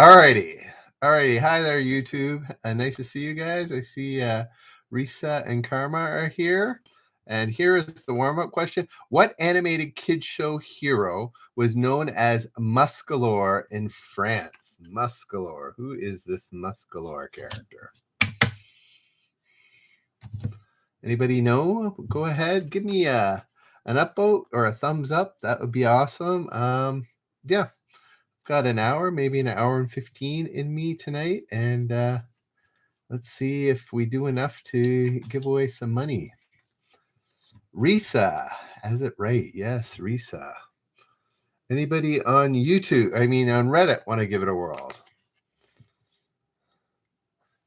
Alrighty. Alrighty. Hi there, YouTube. Nice to see you guys. I see Risa and Karma are here. And here is the warm-up question. What animated kid show hero was known as Muscalor in France? Muscalor. Who is this Muscalor character? Anybody know? Go ahead. Give me an upvote or a thumbs up. That would be awesome. Yeah. Got an hour, maybe an hour and 15 in me tonight. And let's see if we do enough to give away some money. Risa has it right. Yes, Risa. Anybody on YouTube, on Reddit, want to give it a whirl?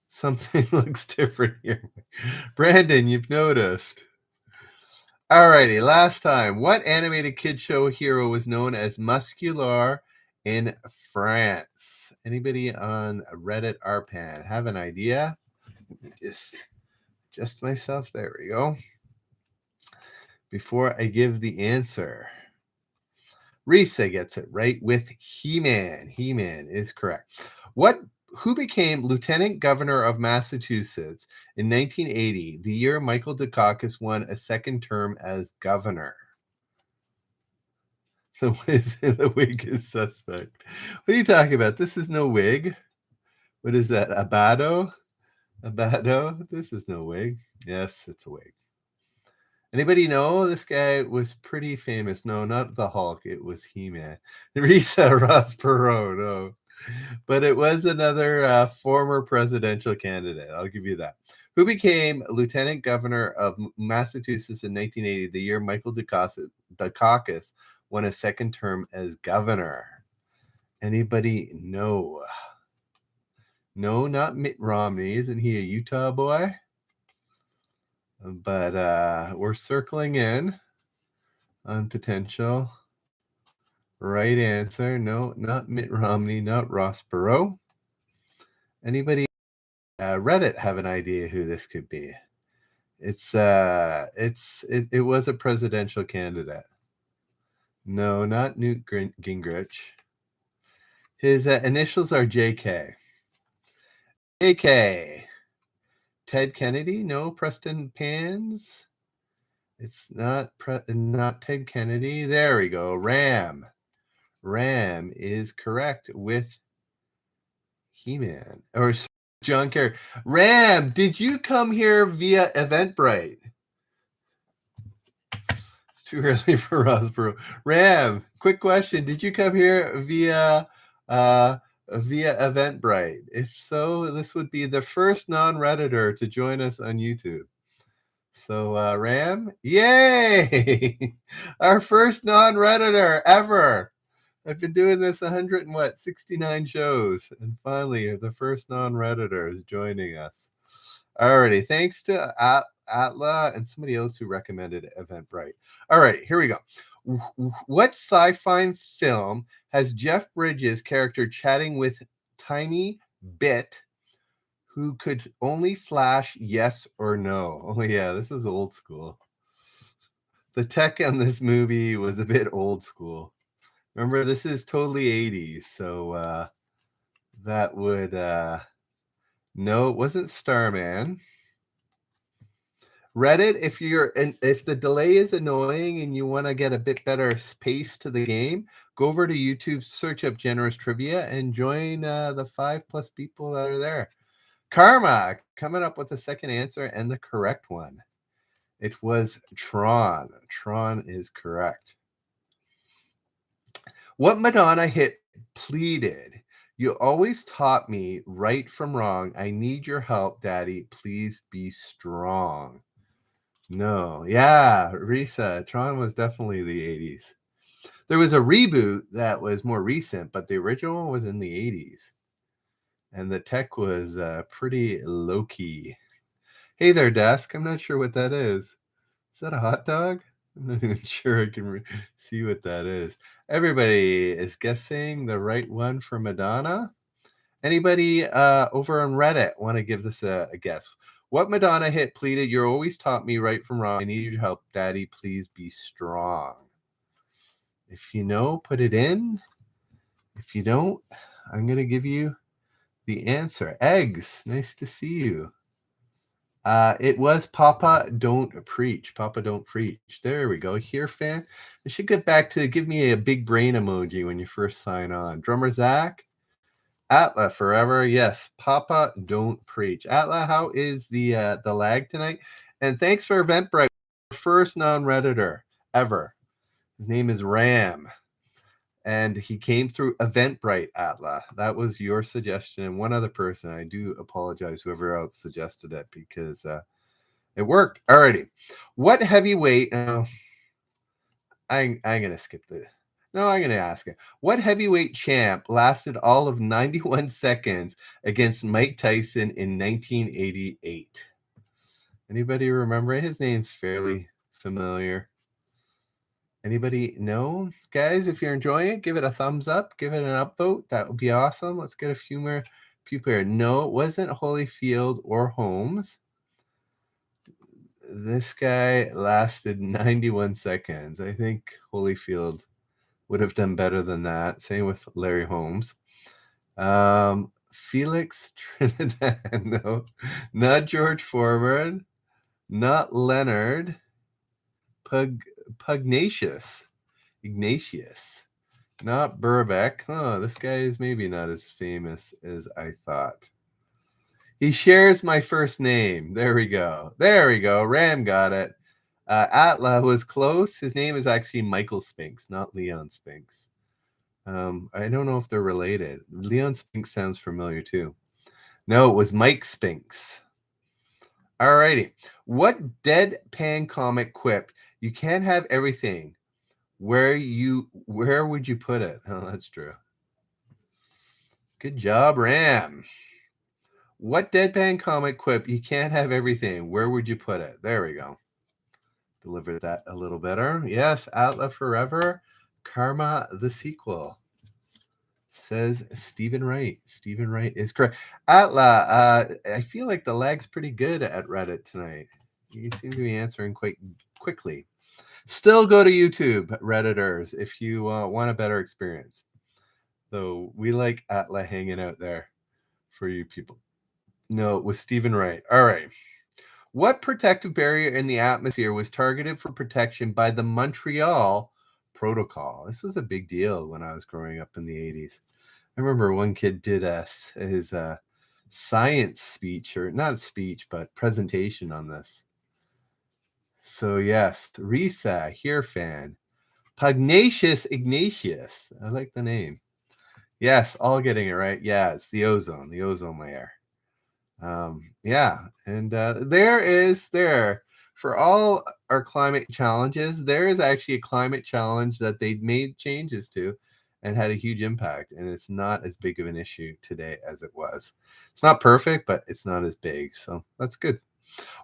Something looks different here. Brandon, you've noticed. Alrighty, last time. What animated kid show hero was known as Muscular in France? Anybody on Reddit RPan have an idea? Just myself. There we go. Before I give the answer, Risa gets it right with He-Man. He-Man is correct. Who became Lieutenant Governor of Massachusetts in 1980, the year Michael Dukakis won a second term as governor? The wig is suspect. What are you talking about? This is no wig. What is that? Abado? Abado? This is no wig. Yes, it's a wig. Anybody know? This guy was pretty famous. No, not the Hulk. It was He-Man. Risa Ross Perot, no. But it was another former presidential candidate. I'll give you that. Who became Lieutenant Governor of Massachusetts in 1980, the year Michael Dukakis won a second term as governor? Anybody know? No, not Mitt Romney. Isn't he a Utah boy? But we're circling in on potential right answer. No, not Mitt Romney, not Ross Perot. Anybody Reddit have an idea who this could be? It was a presidential candidate. No, not Newt Gingrich. His initials are JK. JK. Ted Kennedy? No. Preston Pans? It's not Ted Kennedy. There we go. Ram. Ram is correct with He-Man. Or John Kerry. Ram, did you come here via Eventbrite? It's too early for Rosborough. Ram, quick question. Did you come here via Eventbrite? If so, this would be the first non-Redditor to join us on YouTube. So, Ram, yay! Our first non-Redditor ever. I've been doing this 69 shows, and finally, the first non-Redditor is joining us. Alrighty, thanks to Atla and somebody else who recommended Eventbrite. Alrighty, here we go. What sci-fi film has Jeff Bridges' character chatting with Tiny Bit, who could only flash yes or no? Oh yeah, this is old school. The tech on this movie was a bit old school. Remember, this is totally 80s, so that would no, it wasn't Starman. Reddit, if the delay is annoying and you want to get a bit better pace to the game, go over to YouTube, search up Generous Trivia, and join the 5+ people that are there. Karma coming up with the second answer and the correct one. It was Tron. Tron is correct. What Madonna hit pleaded? You always taught me right from wrong. I need your help, Daddy. Please be strong. No. Yeah, Risa. Tron was definitely the 80s. There was a reboot that was more recent, but the original one was in the 80s. And the tech was pretty low-key. Hey there, Desk. I'm not sure what that is. Is that a hot dog? I'm not even sure I can see what that is. Everybody is guessing the right one for Madonna. Anybody over on Reddit want to give this a guess? What Madonna hit pleaded, you always taught me right from wrong. I need your help, Daddy. Please be strong. If you know, put it in. If you don't, I'm going to give you the answer. Eggs. Nice to see you. It was Papa Don't Preach. Papa Don't Preach. There we go. Here, fan. I should get back to give me a big brain emoji when you first sign on. Drummer Zach. Atla forever. Yes. Papa Don't Preach. Atla, how is the lag tonight? And thanks for Eventbrite. First non-Redditor ever. His name is Ram. And he came through Eventbrite, Atla. That was your suggestion. And one other person. I do apologize, whoever else suggested it, because it worked. Alrighty. What heavyweight? I'm gonna skip the. No, I'm gonna ask it. What heavyweight champ lasted all of 91 seconds against Mike Tyson in 1988? Anybody remember? His name's fairly familiar. Anybody know? Guys, if you're enjoying it, give it a thumbs up. Give it an upvote. That would be awesome. Let's get a few more people here. No, it wasn't Holyfield or Holmes. This guy lasted 91 seconds. I think Holyfield would have done better than that. Same with Larry Holmes. Felix Trinidad. No, not George Foreman. Not Leonard. Pugnacious. Ignatius. Not Burbeck. Oh, this guy is maybe not as famous as I thought. He shares my first name. There we go. There we go. Ram got it. Atla was close. His name is actually Michael Spinks, not Leon Spinks. I don't know if they're related. Leon Spinks sounds familiar too. No, it was Mike Spinks. All righty. What deadpan comic quipped, "You can't have everything. Where would you put it?" Oh, that's true. Good job, Ram. What deadpan comic quip, "You can't have everything. Where would you put it?" There we go. Delivered that a little better. Yes, Atla forever. Karma the sequel. Says Stephen Wright. Stephen Wright is correct. Atla, I feel like the lag's pretty good at Reddit tonight. You seem to be answering quite quickly. Still go to YouTube, Redditors, if you want a better experience. So we like Atla hanging out there for you people. No, it was Stephen Wright. All right. What protective barrier in the atmosphere was targeted for protection by the Montreal Protocol? This was a big deal when I was growing up in the 80s. I remember one kid did his science speech, or not a speech, but presentation on this. So yes, Risa, here fan. Pugnacious Ignatius. I like the name. Yes, all getting it right. Yeah, it's the ozone layer. Yeah, and there for all our climate challenges, there is actually a climate challenge that they made changes to and had a huge impact, and it's not as big of an issue today as it was. It's not perfect, but it's not as big, so that's good.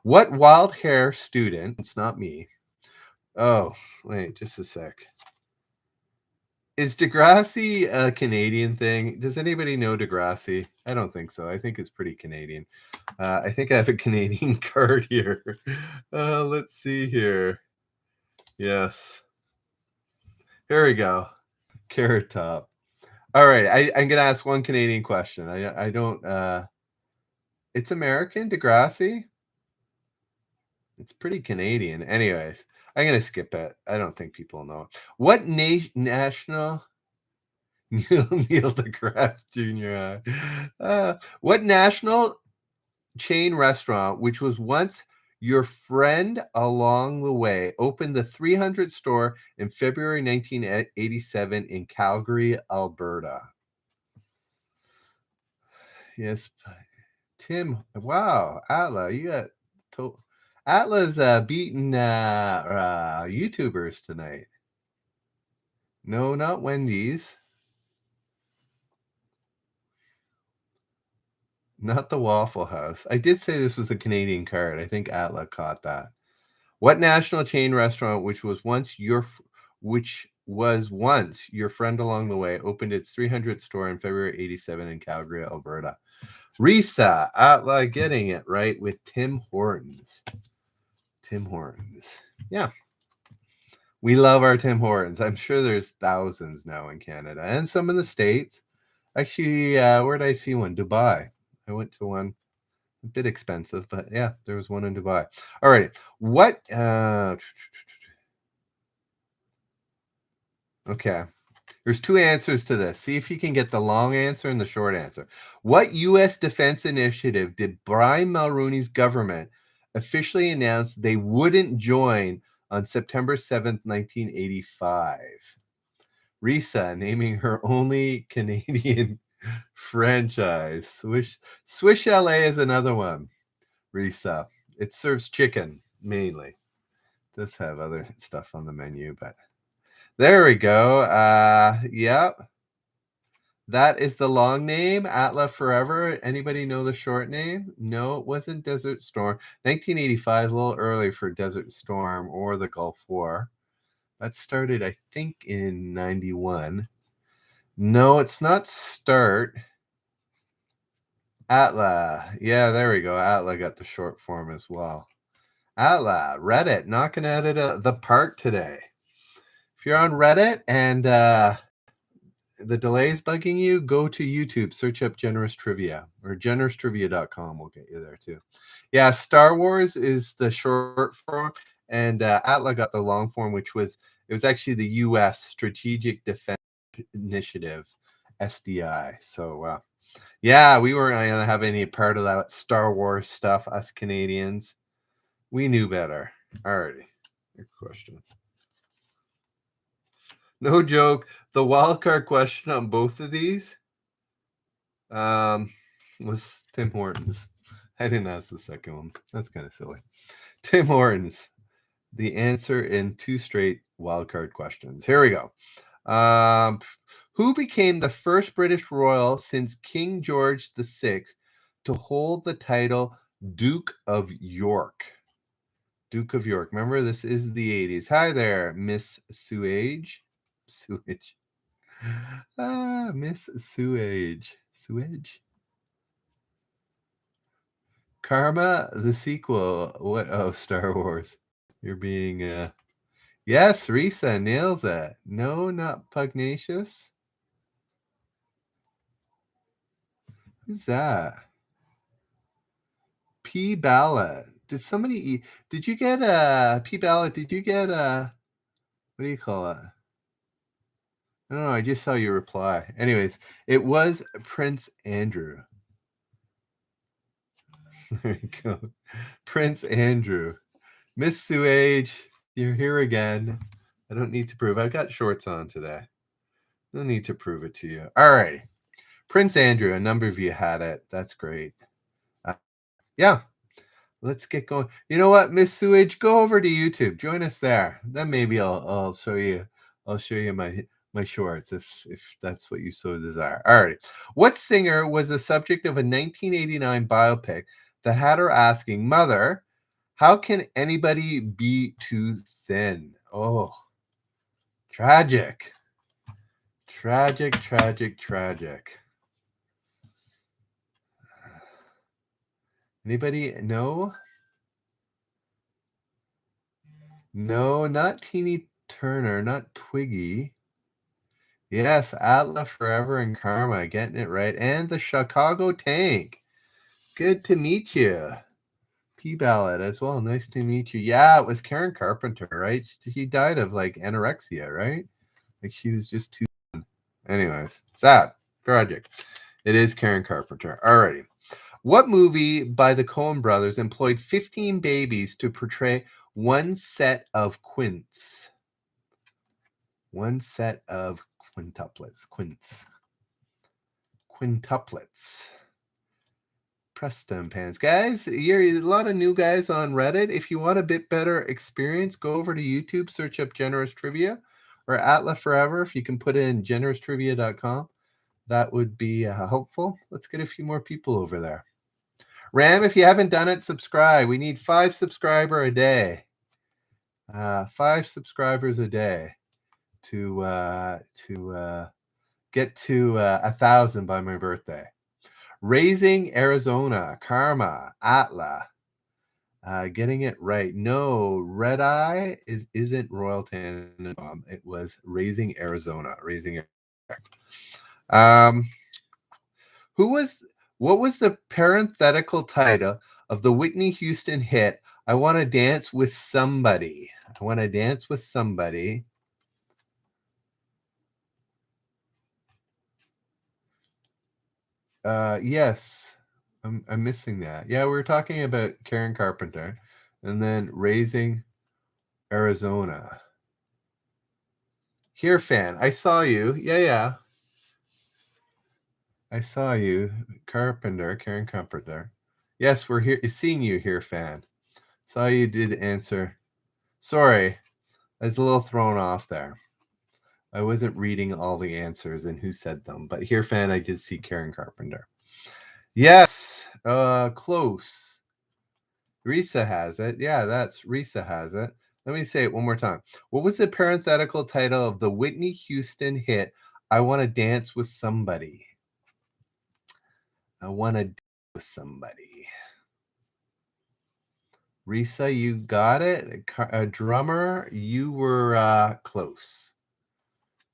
What wild hair student, it's not me. Oh, wait, just a sec. Is Degrassi a Canadian thing? Does anybody know Degrassi? I don't think so. I think it's pretty Canadian. I think I have a Canadian card here. Let's see here. Yes. Here we go. Carrot Top. All right. I'm going to ask one Canadian question. I don't. It's American, Degrassi? It's pretty Canadian. Anyways, I'm going to skip it. I don't think people know. What national... Neil deGrasse Jr. What national chain restaurant, which was once your friend along the way, opened the 300 store in February 1987 in Calgary, Alberta? Yes, Tim. Wow, Atla, you got Atla's beating YouTubers tonight. No, not Wendy's. Not the Waffle House. I did say this was a Canadian card. I think Atla caught that. What national chain restaurant, which was once your friend along the way, opened its 300th store in February 87 in Calgary, Alberta? Risa, Atla getting it right with Tim Hortons. Tim Hortons. Yeah. We love our Tim Hortons. I'm sure there's thousands now in Canada and some in the States. Actually, where did I see one? Dubai. I went to one. A bit expensive, but yeah, there was one in Dubai. All right. What okay. There's two answers to this. See if you can get the long answer and the short answer. What U.S. defense initiative did Brian Mulroney's government officially announce they wouldn't join on September 7th, 1985? Risa naming her only Canadian franchise. Swish LA is another one. Risa. It serves chicken mainly. It does have other stuff on the menu, but there we go. Yep. That is the long name, Atla Forever. Anybody know the short name? No, it wasn't Desert Storm. 1985 is a little early for Desert Storm or the Gulf War. That started, I think, in 91. No, it's not Start. Atla. Yeah, there we go. Atla got the short form as well. Atla, Reddit, knocking out of the park today. If you're on Reddit and the delay is bugging you, go to YouTube, search up Generous Trivia, or generoustrivia.com will get you there too. Yeah, Star Wars is the short form, and Atla got the long form, which was actually the U.S. Strategic Defense Initiative, SDI. So yeah, we weren't gonna have any part of that Star Wars stuff, us Canadians. We knew better. Alrighty, your question. No joke. The wild card question on both of these was Tim Hortons. I didn't ask the second one. That's kind of silly. Tim Hortons. The answer in two straight wild card questions. Here we go. Who became the first British royal since King George VI to hold the title Duke of York? Duke of York. Remember, this is the 80s. Hi there, Miss Sewage. Sewage. Miss Sewage. Sewage? Karma, the sequel. What? Oh, Star Wars. You're being, yes, Risa nails it. No, not Pugnacious. Who's that? P Ballot. Did somebody did you get P Ballot? Did you get what do you call it? I don't know. I just saw your reply. Anyways, it was Prince Andrew. There you go. Prince Andrew. Miss Sewage, you're here again. I don't need to prove. I've got shorts on today. No need to prove it to you. All right. Prince Andrew, a number of you had it. That's great. Yeah. Let's get going. You know what, Miss Sewage, go over to YouTube. Join us there. Then maybe I'll show you. I'll show you my shorts if that's what you so desire. All right. What singer was the subject of a 1989 biopic that had her asking, "Mother, how can anybody be too thin?" Oh, tragic. Tragic, tragic, tragic. Anybody know? No, not Teeny Turner, not Twiggy. Yes, Atla Forever and Karma, getting it right. And the Chicago Tank. Good to meet you. P Ballot as well. Nice to meet you. Yeah, it was Karen Carpenter, right? She died of like anorexia, right? Like she was just too. Anyways, sad. Tragic. It is Karen Carpenter. Alrighty. What movie by the Coen brothers employed 15 babies to portray one set of quints? One set of quintuplets. Quintuplets. Preston pants. Guys, you're a lot of new guys on Reddit. If you want a bit better experience, go over to YouTube, search up Generous Trivia or Atla Forever. If you can put in generoustrivia.com, that would be helpful. Let's get a few more people over there. Ram, if you haven't done it, subscribe. We need 5 subscribers a day. 5 subscribers a day to get to 1,000 by my birthday. Raising Arizona, Karma, Atla, getting it right. No, Red Eye isn't Royal Tenenbaum. It was Raising Arizona. What was the parenthetical title of the Whitney Houston hit I Want to Dance with Somebody? I Want to Dance with Somebody. Yes. I'm missing that. Yeah, we were talking about Karen Carpenter and then Raising Arizona. Here, fan. I saw you. Yeah. I saw you. Karen Carpenter. Yes, we're here seeing you here, fan. Saw you did answer. Sorry, I was a little thrown off there. I wasn't reading all the answers and who said them, but here, fan, I did see Karen Carpenter. Yes, close. Risa has it. Yeah, Risa has it. Let me say it one more time. What was the parenthetical title of the Whitney Houston hit I Want to Dance with Somebody? I want to dance with somebody. Risa, you got it. A drummer, you were close.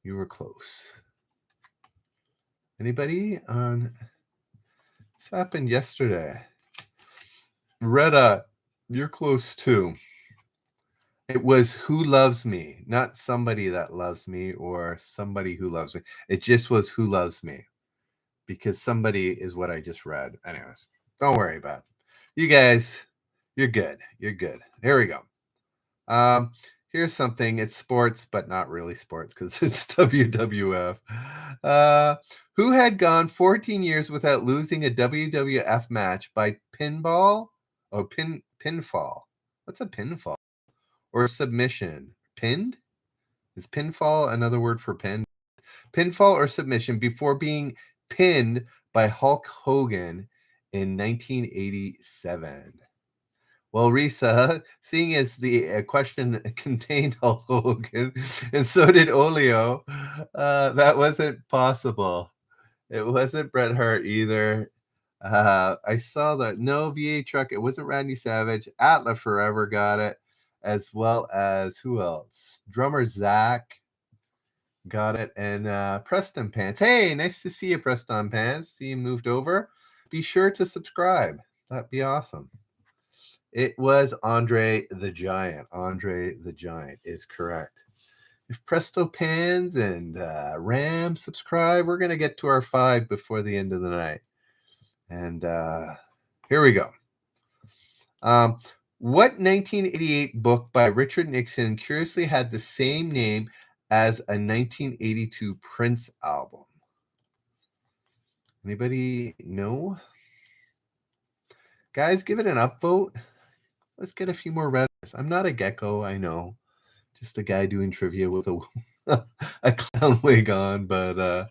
You were close. Anybody on? This happened yesterday. Retta, you're close too. It was Who Loves Me, not Somebody That Loves Me or Somebody Who Loves Me. It just was Who Loves Me, because somebody is what I just read. Anyways, don't worry about it. You guys, you're good. You're good. Here we go. Here's something. It's sports, but not really sports because it's WWF. Who had gone 14 years without losing a WWF match by pinball? Oh, pinfall. What's a pinfall? Or submission? Pinned? Is pinfall another word for pin? Pinfall or submission before being pinned by Hulk Hogan in 1987. Well, Risa, seeing as the question contained Hulk Hogan, and so did Olio, that wasn't possible. It wasn't Bret Hart either. I saw that no VA truck. It wasn't Randy Savage. Atla Forever got it, as well as who else? Drummer Zach got it, and Preston Pants. Hey, nice to see you, Preston Pants. See you moved over. Be sure to subscribe. That'd be awesome. It was Andre the Giant. Andre the Giant is correct. If Presto Pans and Ram subscribe, we're going to get to our 5 before the end of the night. And here we go. What 1988 book by Richard Nixon curiously had the same name as a 1982 Prince album? Anybody know? Guys, give it an upvote. Let's get a few more redders. I'm not a gecko, I know. Just a guy doing trivia with a clown wig on, but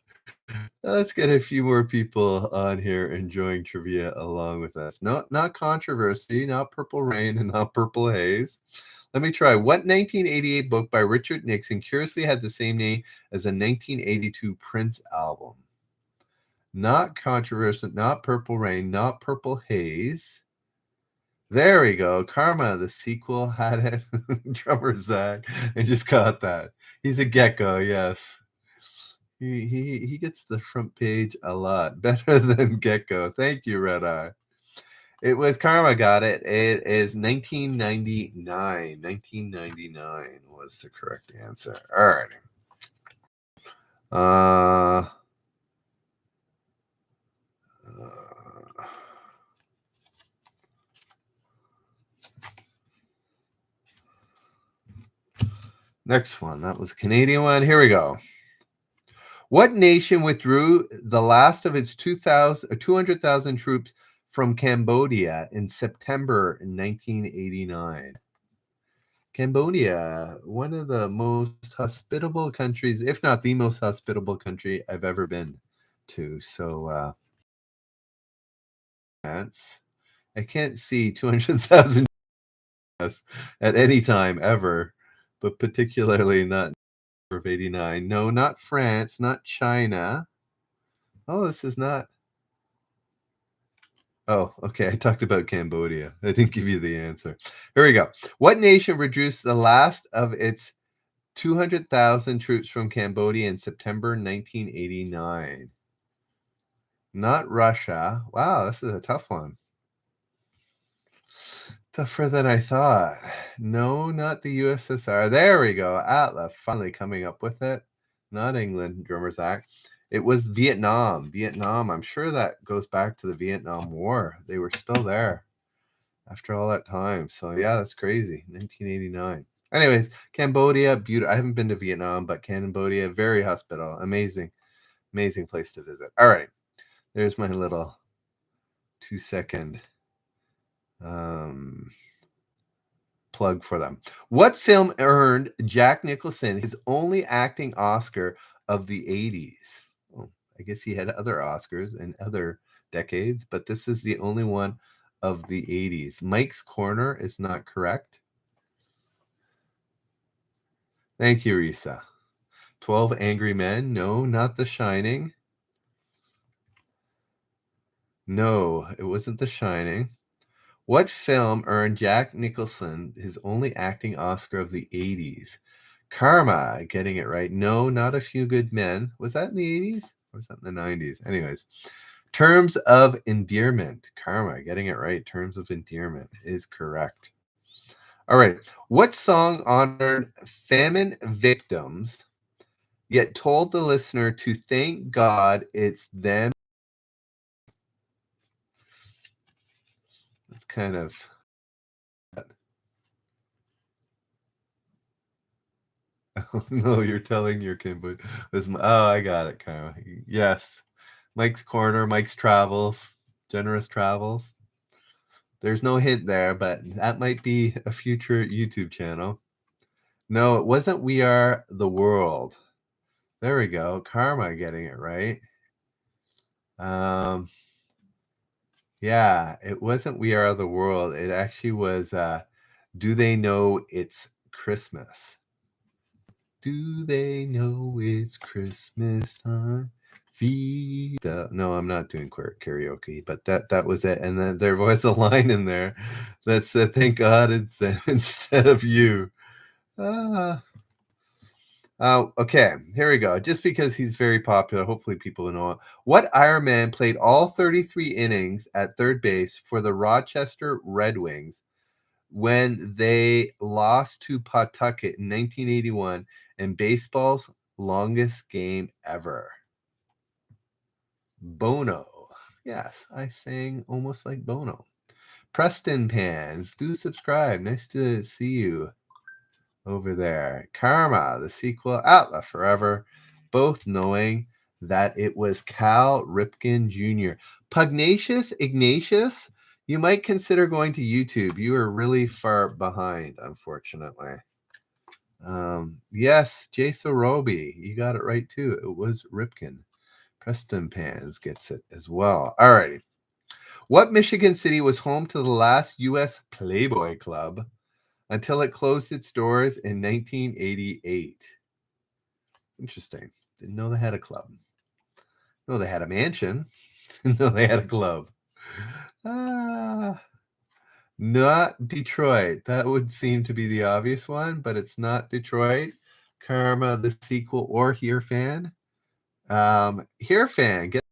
let's get a few more people on here enjoying trivia along with us. Not controversy, not Purple Rain, and not Purple Haze. Let me try. What 1988 book by Richard Nixon curiously had the same name as a 1982 Prince album? Not controversial, not Purple Rain, not Purple Haze. There we go. Karma, the sequel, had it. Drummer Zach. I just got that. He's a gecko, yes. He gets the front page a lot. Better than Gecko. Thank you, Red Eye. It was Karma got it. It is 1999. 1999 was the correct answer. All right. Next one. That was a Canadian one. Here we go. What nation withdrew the last of its 200,000 troops from Cambodia in September 1989? Cambodia, one of the most hospitable countries, if not the most hospitable country I've ever been to. So, I can't see 200,000 at any time ever, but particularly not of 89. No, not France, not China. Oh, this is not. Oh, okay. I talked about Cambodia. I didn't give you the answer. Here we go. What nation reduced the last of its 200,000 troops from Cambodia in September 1989? Not Russia. Wow, this is a tough one. Tougher than I thought. No, not the USSR. There we go. Atla finally coming up with it. Not England, Drummers Act. It was Vietnam. Vietnam. I'm sure that goes back to the Vietnam War. They were still there after all that time. So yeah, that's crazy. 1989. Anyways, Cambodia, beautiful. I haven't been to Vietnam, but Cambodia, very hospitable. Amazing, amazing place to visit. All right. There's my little 2-second plug for them. What film earned Jack Nicholson his only acting Oscar of the 80s? Well, I guess he had other Oscars in other decades, but this is the only one of the 80s. Mike's Corner is not correct. Thank you, Risa. 12 Angry Men. No, not The Shining. No, it wasn't The Shining. What film earned Jack Nicholson his only acting Oscar of the 80s? Karma, getting it right. No, not A Few Good Men. Was that in the 80s? Or was that in the 90s? Anyways, Terms of Endearment. Karma, getting it right. Terms of Endearment is correct. All right. What song honored famine victims, yet told the listener to thank God it's them? That's kind of... No, you're telling your Kimbo. Oh, I got it, Karma. Yes. Mike's Corner, Mike's Travels, Generous Travels. There's no hint there, but that might be a future YouTube channel. No, it wasn't We Are the World. There we go. Karma getting it right. Yeah, it wasn't We Are the World. It actually was Do They Know It's Christmas? Do they know it's Christmas time? No, I'm not doing karaoke, but that was it. And then there was a line in there that said, "Thank God it's them instead of you." Okay, here we go. Just because he's very popular, hopefully people know it. What Ironman played all 33 innings at third base for the Rochester Red Wings when they lost to Pawtucket in 1981 in baseball's longest game ever? Bono. Yes, I sang almost like Bono. Preston Pans, do subscribe. Nice to see you over there. Karma, the sequel, Atla Forever, both knowing that it was Cal Ripken Jr. Pugnacious Ignatius, you might consider going to YouTube. You are really far behind, unfortunately. Yes, Jason Roby, you got it right too. It was Ripken. Preston Pans gets it as well. All righty. What Michigan city was home to the last U.S. Playboy Club until it closed its doors in 1988? Interesting. Didn't know they had a club. No, they had a mansion. Didn't know they had a club. Not Detroit. That would seem to be the obvious one, but it's not Detroit. Karma, the sequel, or Here Fan. Here Fan, get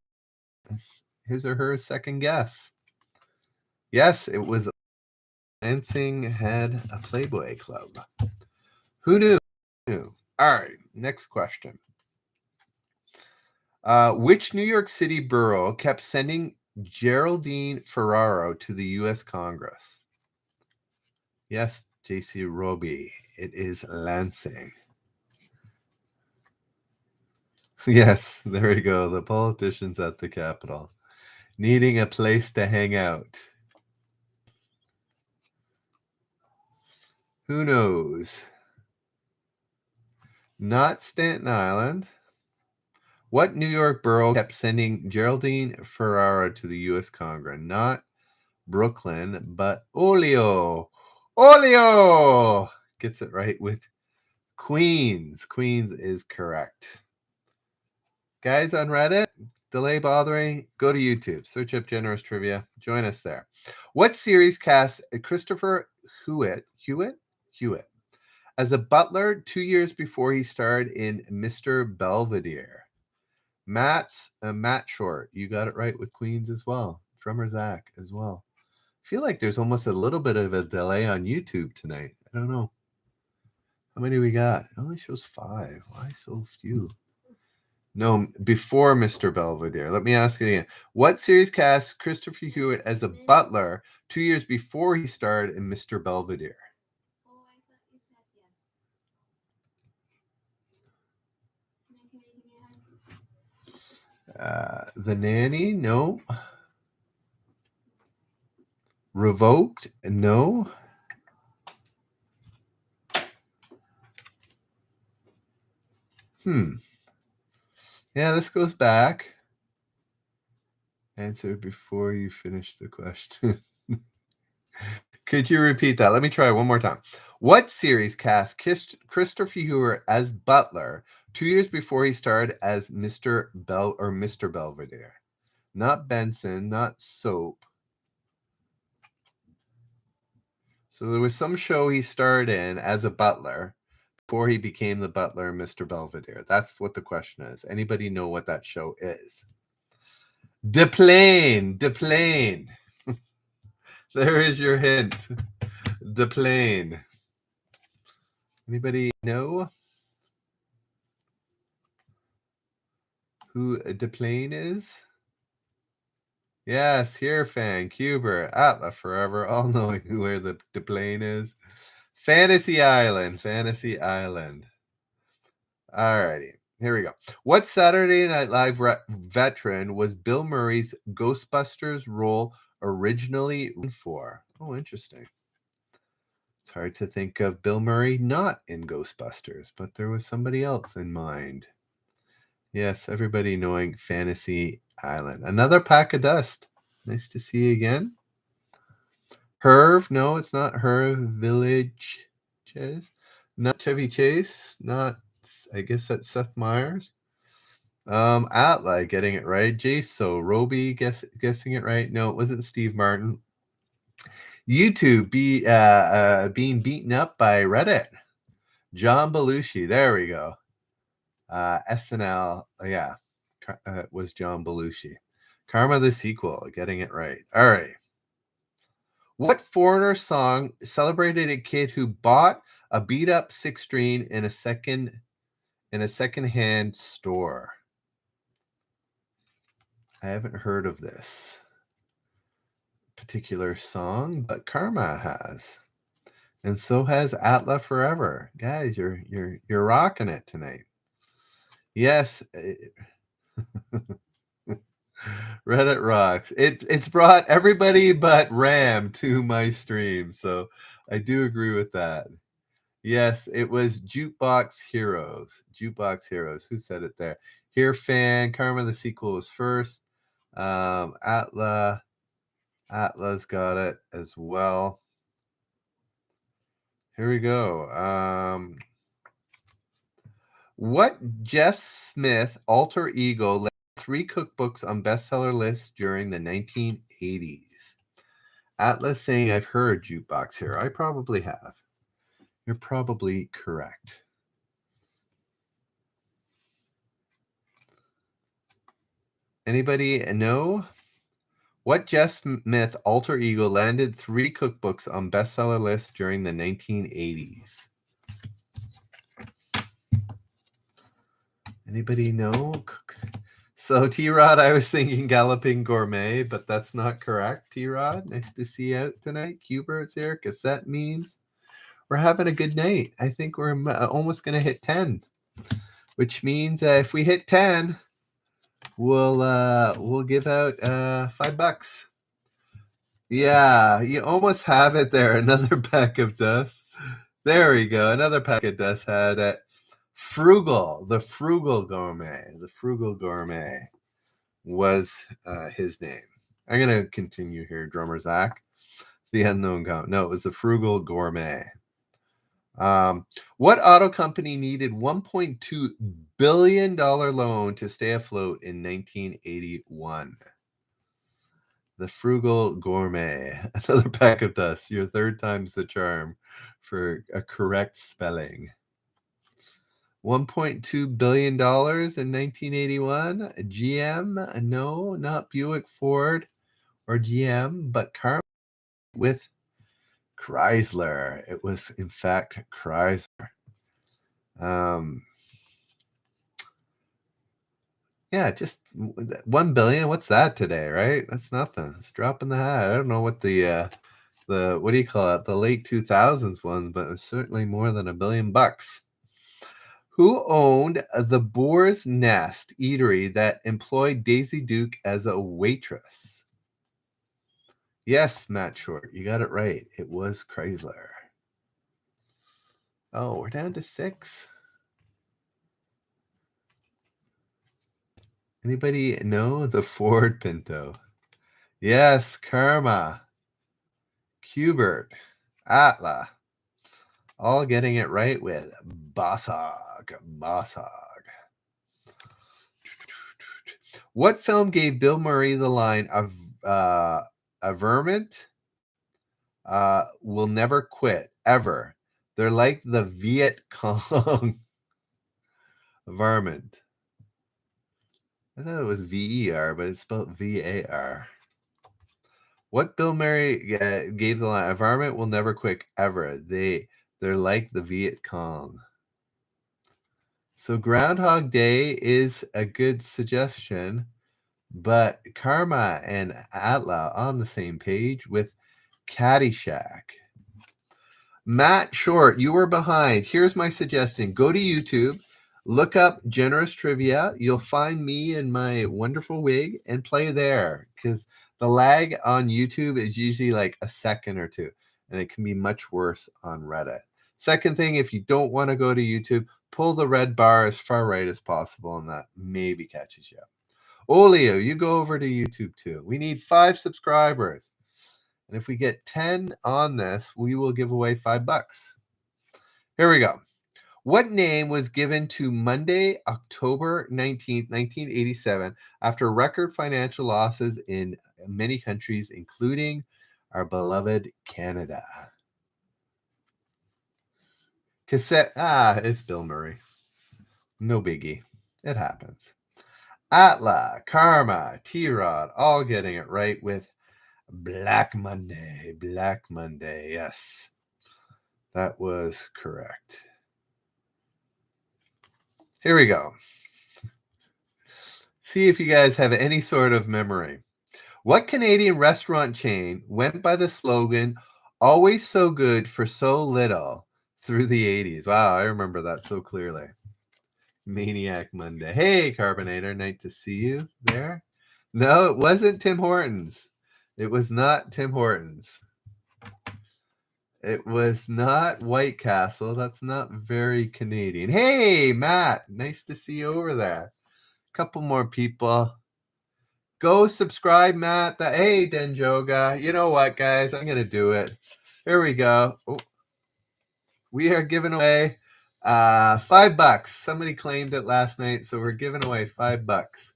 his or her second guess. Yes, it was Lansing had a Playboy Club. Who knew? All right, next question. Which New York City borough kept sending Geraldine Ferraro to the U.S. Congress? Yes, J.C. Roby. It is Lansing. Yes, there we go. The politicians at the Capitol needing a place to hang out. Who knows? Not Staten Island. What New York borough kept sending Geraldine Ferraro to the U.S. Congress? Not Brooklyn, but Olio. Olio gets it right with Queens. Queens is correct. Guys on Reddit, delay bothering, go to YouTube, search up Generous Trivia, join us there. What series cast Christopher Hewitt as a butler 2 years before he starred in Mr. Belvedere? Matt Short, you got it right with Queens as well. Drummer Zach as well. I feel like there's almost a little bit of a delay on YouTube tonight. I don't know. How many we got? It only shows 5. Why so few? No, before Mr. Belvedere. Let me ask it again. What series cast Christopher Hewitt as a butler 2 years before he starred in Mr. Belvedere? Oh, I thought you said yes. The Nanny? No. Revoked? No. Yeah, this goes back. Answer before you finish the question. Could you repeat that? Let me try one more time. What series cast Christopher Hewitt as Butler 2 years before he starred as Mr. Belvedere? Not Benson, not Soap. So there was some show he starred in as a butler before he became the butler in Mr. Belvedere. That's what the question is. Anybody know what that show is? De Plane. There is your hint. De Plane. Anybody know who De Plane is? Yes, here fan, Cuber, Atla forever, all knowing where the De Plane is. Fantasy Island. Alrighty, here we go. What Saturday Night Live veteran was Bill Murray's Ghostbusters role originally for? Oh, interesting. It's hard to think of Bill Murray not in Ghostbusters, but there was somebody else in mind. Yes, everybody knowing Fantasy Island. Another pack of dust. Nice to see you again. Herv, no, it's not Herv Village Chase. Not Chevy Chase. Not, I guess that's Seth Meyers. Atla getting it right. Jaso, Roby guessing it right. No, it wasn't Steve Martin. YouTube being beaten up by Reddit. John Belushi. There we go. SNL. Yeah, was John Belushi. Karma the sequel. Getting it right. All right. What Foreigner song celebrated a kid who bought a beat up 6-string in a second-hand store? I haven't heard of this particular song, but Karma has. And so has Atla Forever. Guys, you're rocking it tonight. Yes. Reddit rocks. It's brought everybody but Ram to my stream, so I do agree with that. Yes, it was Jukebox Heroes. Who said it there? Here fan. Karma the sequel was first. Atla's got it as well. Here we go. What Jeff Smith alter ego led 3 cookbooks on bestseller lists during the 1980s? Atlas saying I've heard Jukebox Hero. I probably have. You're probably correct. Anybody know? What Jeff Smith alter ego landed 3 cookbooks on bestseller lists during the 1980s? Anybody know? So T-Rod, I was thinking Galloping Gourmet, but that's not correct. T-Rod, nice to see you out tonight. Q-Bird's here. Cassette memes. We're having a good night. I think we're almost going to hit 10, which means if we hit 10, we'll give out $5. Yeah, you almost have it there. Another pack of dust. There we go. Another pack of dust had it. The Frugal Gourmet. The Frugal Gourmet was his name. I'm going to continue here, Drummer Zach. The unknown count. No, it was the Frugal Gourmet. What auto company needed $1.2 billion loan to stay afloat in 1981? The Frugal Gourmet. Another pack of dust. Your third time's the charm for a correct spelling. $1.2 billion in 1981. GM, no, not Buick, Ford, or GM, but Carmen with Chrysler. It was, in fact, Chrysler. Yeah, just 1 billion. What's that today, right? That's nothing. It's dropping the hat. I don't know what the what do you call it? The late 2000s one, but it was certainly more than $1 billion. Who owned the Boar's Nest eatery that employed Daisy Duke as a waitress? Yes, Matt Short, you got it right. It was Chrysler. Oh, we're down to 6. Anybody know the Ford Pinto? Yes, Karma, Cubert, Atla, all getting it right with Bossog. What film gave Bill Murray the line of a vermint will never quit, ever? They're like the Viet Cong. Varmint. I thought it was VER, but it's spelled VAR. What Bill Murray gave the line? A varmint will never quit, ever. They're like the Viet Cong. So Groundhog Day is a good suggestion, but Karma and Atla on the same page with Caddyshack. Matt Short, you were behind. Here's my suggestion. Go to YouTube, look up Generous Trivia. You'll find me in my wonderful wig and play there, because the lag on YouTube is usually like a second or two, and it can be much worse on Reddit. Second thing, if you don't want to go to YouTube, pull the red bar as far right as possible, and that maybe catches you up. Olio, you go over to YouTube too. We need 5 subscribers. And if we get 10 on this, we will give away $5. Here we go. What name was given to Monday, October 19th, 1987, after record financial losses in many countries, including our beloved Canada? Cassette. It's Bill Murray. No biggie. It happens. Atla, Karma, T-Rod, all getting it right with Black Monday. Black Monday. Yes. That was correct. Here we go. See if you guys have any sort of memory. What Canadian restaurant chain went by the slogan, always so good for so little, through the 80s? Wow, I remember that so clearly. Maniac Monday. Hey, Carbonator, nice to see you there. No, it wasn't Tim Hortons. It was not Tim Hortons. It was not White Castle. That's not very Canadian. Hey, Matt, nice to see you over there. Couple more people. Go subscribe, Matt. Hey, Denjoga. You know what, guys? I'm going to do it. Here we go. Oh, we are giving away $5. Somebody claimed it last night, so we're giving away $5.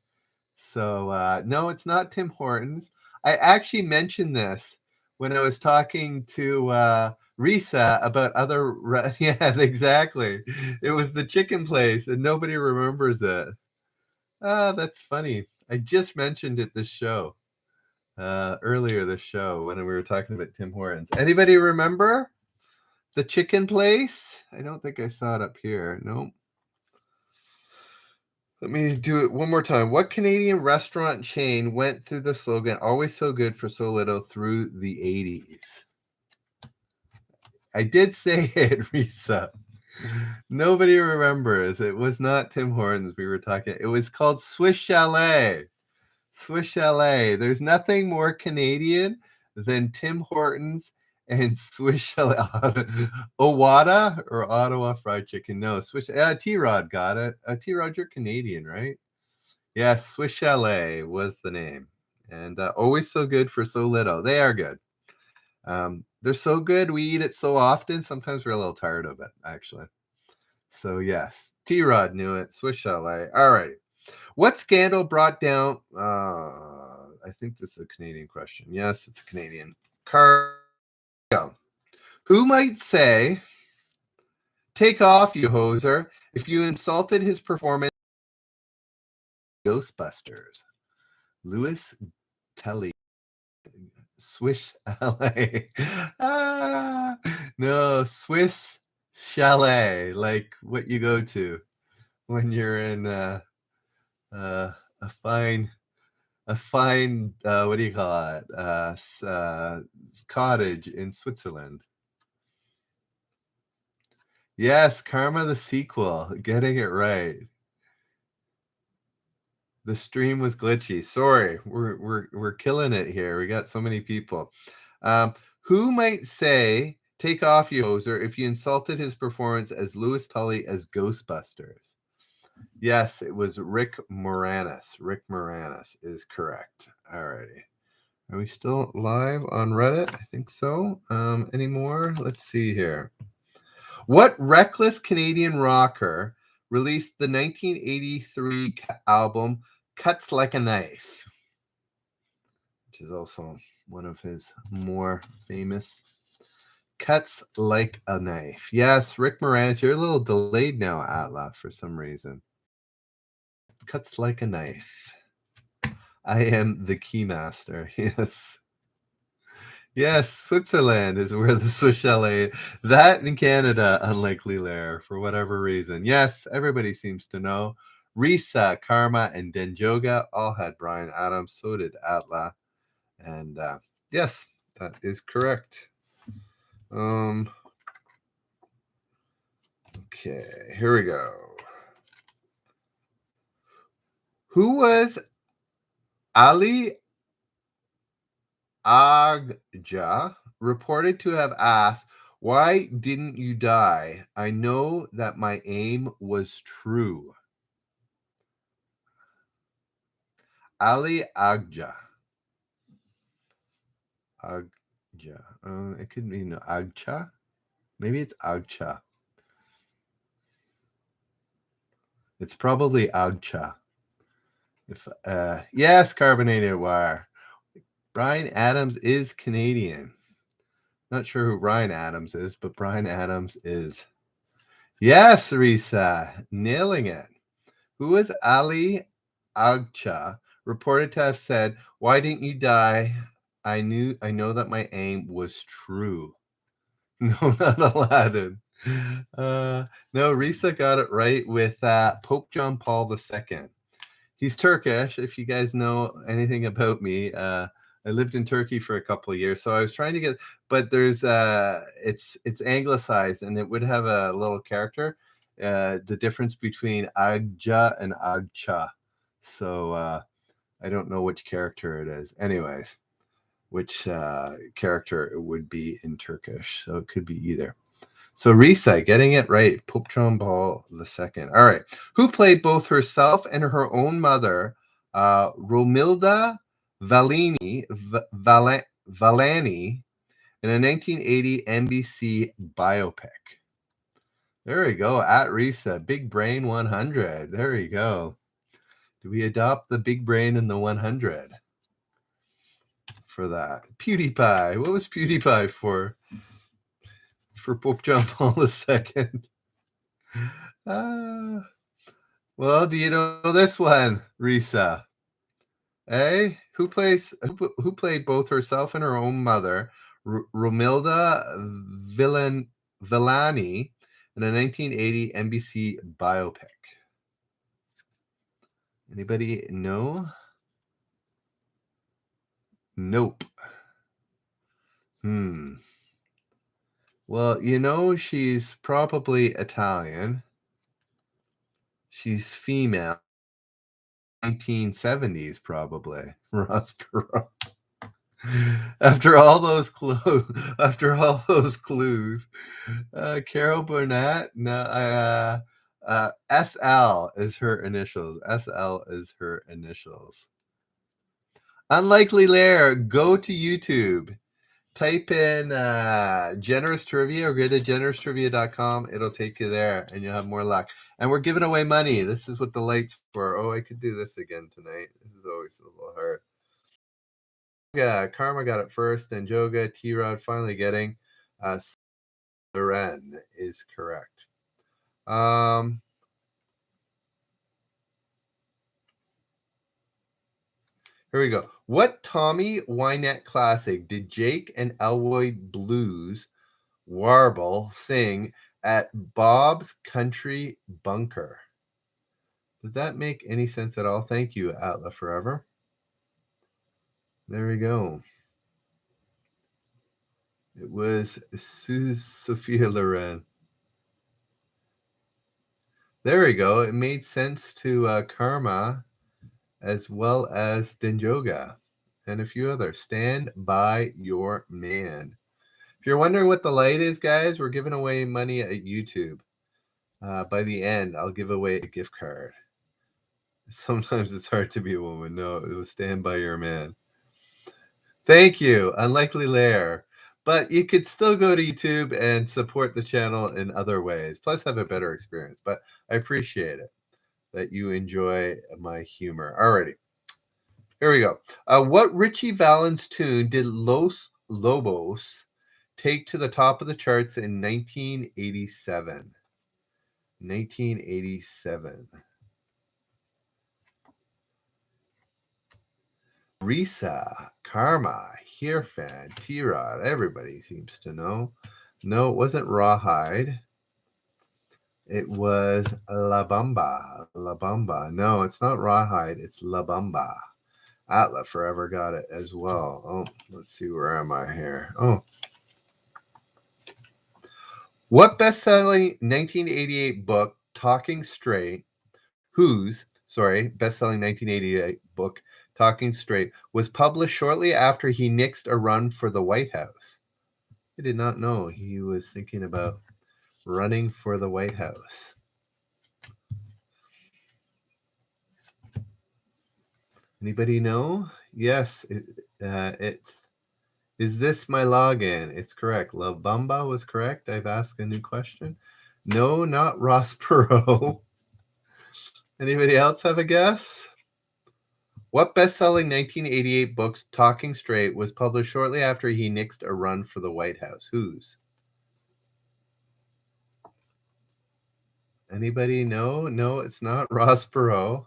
So, no, it's not Tim Hortons. I actually mentioned this when I was talking to Risa about other... Yeah, exactly. It was the chicken place, and nobody remembers it. That's funny. I just mentioned it this show, earlier this show, when we were talking about Tim Hortons. Anybody remember the chicken place? I don't think I saw it up here. Nope. Let me do it one more time. What Canadian restaurant chain went through the slogan, always so good for so little, through the 80s? I did say it, Risa. Nobody remembers. It was not Tim Hortons we were talking. It was called Swiss Chalet. Swiss Chalet. There's nothing more Canadian than Tim Hortons and Swiss Chalet. Owada or Ottawa Fried Chicken? No, Swiss. T-Rod got it. T-Rod, you're Canadian, right? Yes, Swiss Chalet was the name. And always so good for so little. They are good. They're so good. We eat it so often. Sometimes we're a little tired of it, actually. So, yes, T-Rod knew it. Swiss Chalet. All right. What scandal brought down... I think this is a Canadian question. Yes, it's a Canadian. Who might say, take off, you hoser, If you insulted his performance, Ghostbusters. Louis Telly. Swiss Chalet. No, Swiss Chalet, like what you go to when you're in a fine what do you call it? Cottage in Switzerland. Yes, Karma the sequel. Getting it right. The stream was glitchy. Sorry, we're killing it here. We got so many people. Who might say, "Take off, you hoser," if you insulted his performance as Louis Tully as Ghostbusters? Yes, it was Rick Moranis. Rick Moranis is correct. Alrighty. Are we still live on Reddit? I think so. Any more? Let's see here. What reckless Canadian rocker released the 1983 album Cuts Like a Knife, which is also one of his more famous. Cuts Like a Knife. Yes, Rick Moranis. You're a little delayed now, Atla, for some reason. Cuts Like a Knife. I am the keymaster. Yes. Yes, Switzerland is where the Swiss Chalet. That in Canada, unlikely lair for whatever reason. Yes, everybody seems to know. Risa, Karma, and Denjoga all had Brian Adams. So did Atla. And yes, that is correct. Okay, here we go. Who was Ali Agja reported to have asked, "Why didn't you die? I know that my aim was true." Ali Agja. Agja. It could mean Agcha. Maybe it's Agcha. It's probably Agcha. If yes, carbonated wire. Brian Adams is Canadian. Not sure who Brian Adams is, but Brian Adams is. Yes, Risa, nailing it. Who was Ali Agcha reported to have said, "Why didn't you die? I know that my aim was true." No, not Aladdin. No, Risa got it right with Pope John Paul II. He's Turkish. If you guys know anything about me, I lived in Turkey for a couple of years, so I was trying to get. But there's it's anglicized, and it would have a little character. The difference between Agja and Agcha. So I don't know which character it is. Anyways, which character it would be in Turkish. So it could be either. So Risa getting it right. Pope John Paul II. All right. Who played both herself and her own mother, Romilda Valani, in a 1980 NBC biopic? There we go. At Risa, Big Brain 100. There we go. Do we adopt the big brain in the 100 for that? PewDiePie. What was PewDiePie for Pope John Paul II? Well, do you know this one, Risa? Who played both herself and her own mother, Romilda Villani, in a 1980 NBC biopic? Anybody know? Nope. Well, she's probably Italian. She's female. 1970s, probably. Ross Perot. After all those clues, Carol Burnett. No, SL is her initials. SL is her initials. Unlikely lair. Go to YouTube. Type in generous trivia or go to generoustrivia.com. It'll take you there and you'll have more luck. And we're giving away money. This is what the lights for. Oh, I could do this again tonight. This is always a little hard. Yeah, Karma got it first, and Joga, T-Rod finally getting Loren is correct. Here we go. What Tommy Wynette classic did Jake and Elroy Blues Warble sing at Bob's Country Bunker? Does that make any sense at all? Thank you, Atla Forever. There we go. It was Sophia Loren. There we go. It made sense to Karma as well as Dinjoga and a few others. Stand by your man. If you're wondering what the light is, guys, we're giving away money at YouTube. By the end, I'll give away a gift card. Sometimes it's hard to be a woman. No, it was Stand by your man. Thank you, Unlikely Lair. But you could still go to YouTube and support the channel in other ways, plus have a better experience. But I appreciate it that you enjoy my humor. Alrighty. Here we go. What Richie Valens tune did Los Lobos take to the top of the charts in 1987? 1987. Risa, Karma, Hearfan, T-Rod, everybody seems to know. No, it wasn't Rawhide. It was La Bamba. La Bamba. No, it's not Rawhide. It's La Bamba. Atla Forever got it as well. Oh, let's see. Where am I here? Oh. What best-selling 1988 book, Talking Straight, best-selling 1988 book, Talking Straight, was published shortly after he nixed a run for the White House? I did not know he was thinking about running for the White House. Anybody know? Yes, it's. Is this my login? It's correct. La Bamba was correct. I've asked a new question. No, not Ross Perot. Anybody else have a guess? What best-selling 1988 book, Talking Straight, was published shortly after he nixed a run for the White House? Whose? Anybody know? No, it's not Ross Perot.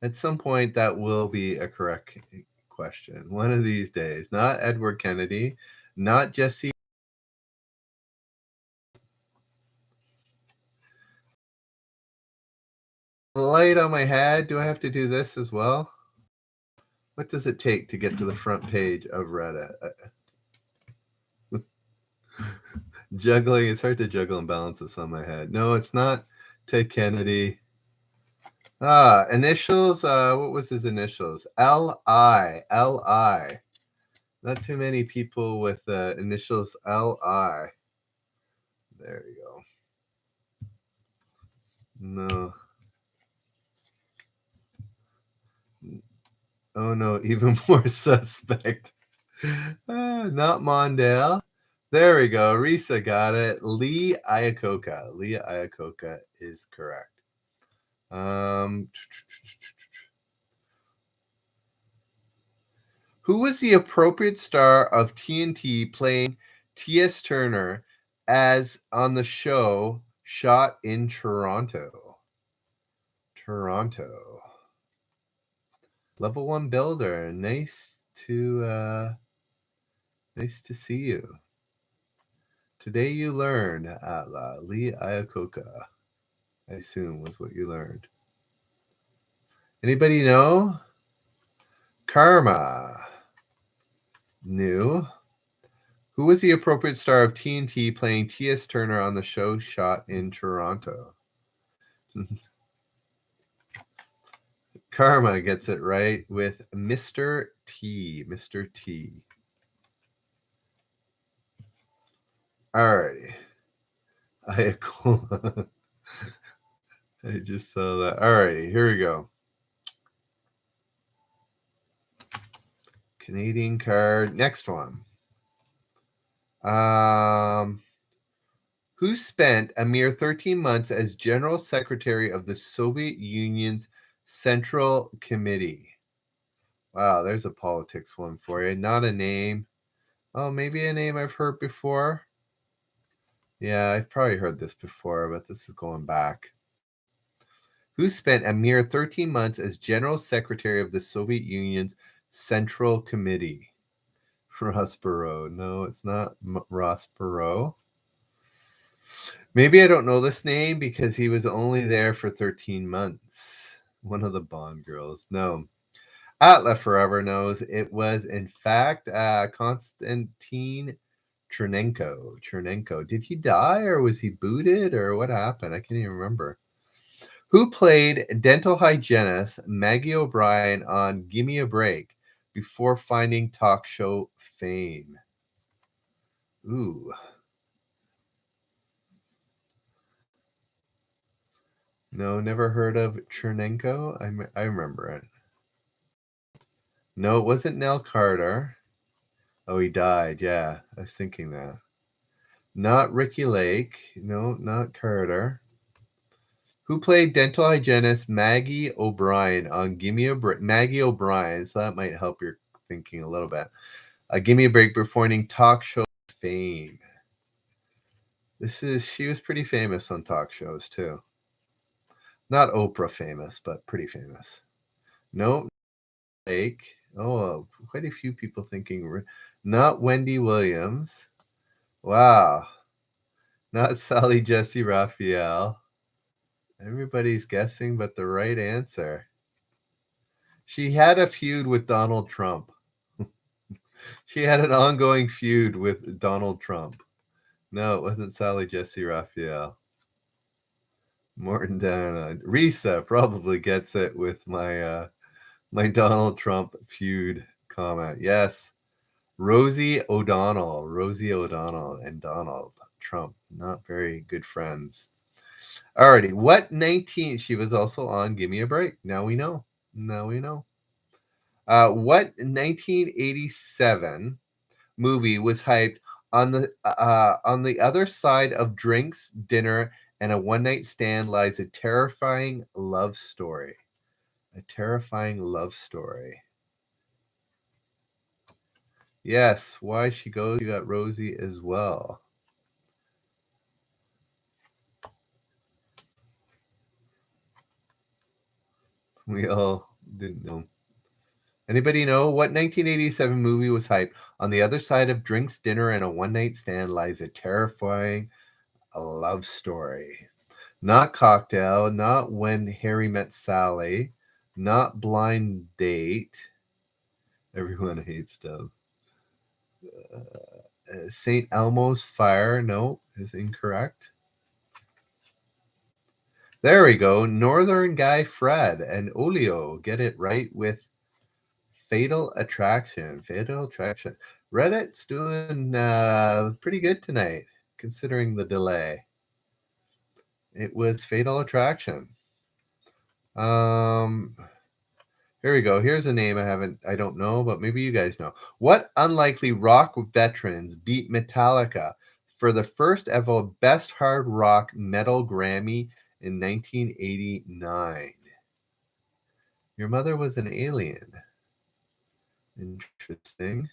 At some point, that will be a correct question. One of these days. Not Edward Kennedy, not Jesse. Light on my head. Do I have to do this as well? What does it take to get to the front page of Reddit? Juggling. It's hard to juggle and balance this on my head. No, it's not Ted Kennedy. Initials. What was his initials? L.I. L.I. Not too many people with initials L.I. There you go. No. Oh, no. Even more suspect. Not Mondale. There we go. Risa got it. Lee Iacocca. Lee Iacocca is correct. Who was the appropriate star of TNT playing T.S. Turner as on the show shot in Toronto? Toronto. Level 1 builder. Nice to see you. Today you learned Atla. Lee Iacocca, I assume, was what you learned. Anybody know? Karma knew. Who was the appropriate star of TNT playing T.S. Turner on the show shot in Toronto? Karma gets it right with Mr. T. Mr. T. Alrighty. I just saw that. Alrighty, here we go. Canadian card. Next one. Who spent a mere 13 months as General Secretary of the Soviet Union's Central Committee? Wow, there's a politics one for you. Not a name. Oh, maybe a name I've heard before. Yeah, I've probably heard this before, but this is going back. who spent a mere 13 months as General Secretary of the Soviet Union's Central Committee. Ross Perot. No, it's not Ross Perot. Maybe I don't know this name because he was only there for 13 months. One of the Bond girls. No. Atla forever knows it was, in fact, Konstantin Chernenko. Did he die or was he booted or what happened? I can't even remember. Who played dental hygienist Maggie O'Brien on Gimme a Break before finding talk show fame? Ooh. No, never heard of Chernenko. I remember it. No, it wasn't Nell Carter. Oh, he died. Yeah, I was thinking that. Not Ricky Lake. No, not Carter. Who played dental hygienist Maggie O'Brien on Gimme a Break? Maggie O'Brien. So that might help your thinking a little bit. Gimme a Break performing talk show fame. She was pretty famous on talk shows too. Not Oprah famous, but pretty famous. No, Lake. Oh, quite a few people thinking. Not Wendy Williams. Wow. Not Sally Jesse Raphael. Everybody's guessing, but the right answer. She had a feud with Donald Trump. She had an ongoing feud with Donald Trump. No, it wasn't Sally Jesse Raphael. Morton Dana. Risa probably gets it with my my Donald Trump feud comment. Yes. Rosie O'Donnell and Donald Trump, not very good friends. Alrighty, what 19? She was also on Give Me a Break. Now we know. What 1987 movie was hyped on the other side of drinks, dinner, and a one night stand lies a terrifying love story. A terrifying love story. Yes, why she goes, you got Rosie as well. We all didn't know. Anybody know what 1987 movie was hyped? On the other side of drinks, dinner, and a one night stand lies a terrifying love story. Not Cocktail, not When Harry Met Sally, not Blind Date. Everyone hates them. St. Elmo's Fire, no, is incorrect. There we go. Northern Guy Fred and Olio get it right with Fatal Attraction. Reddit's doing pretty good tonight, considering the delay. It was Fatal Attraction. Here we go. Here's a name I don't know, but maybe you guys know. What unlikely rock veterans beat Metallica for the first ever Best Hard Rock Metal Grammy in 1989? Your mother was an alien. Interesting.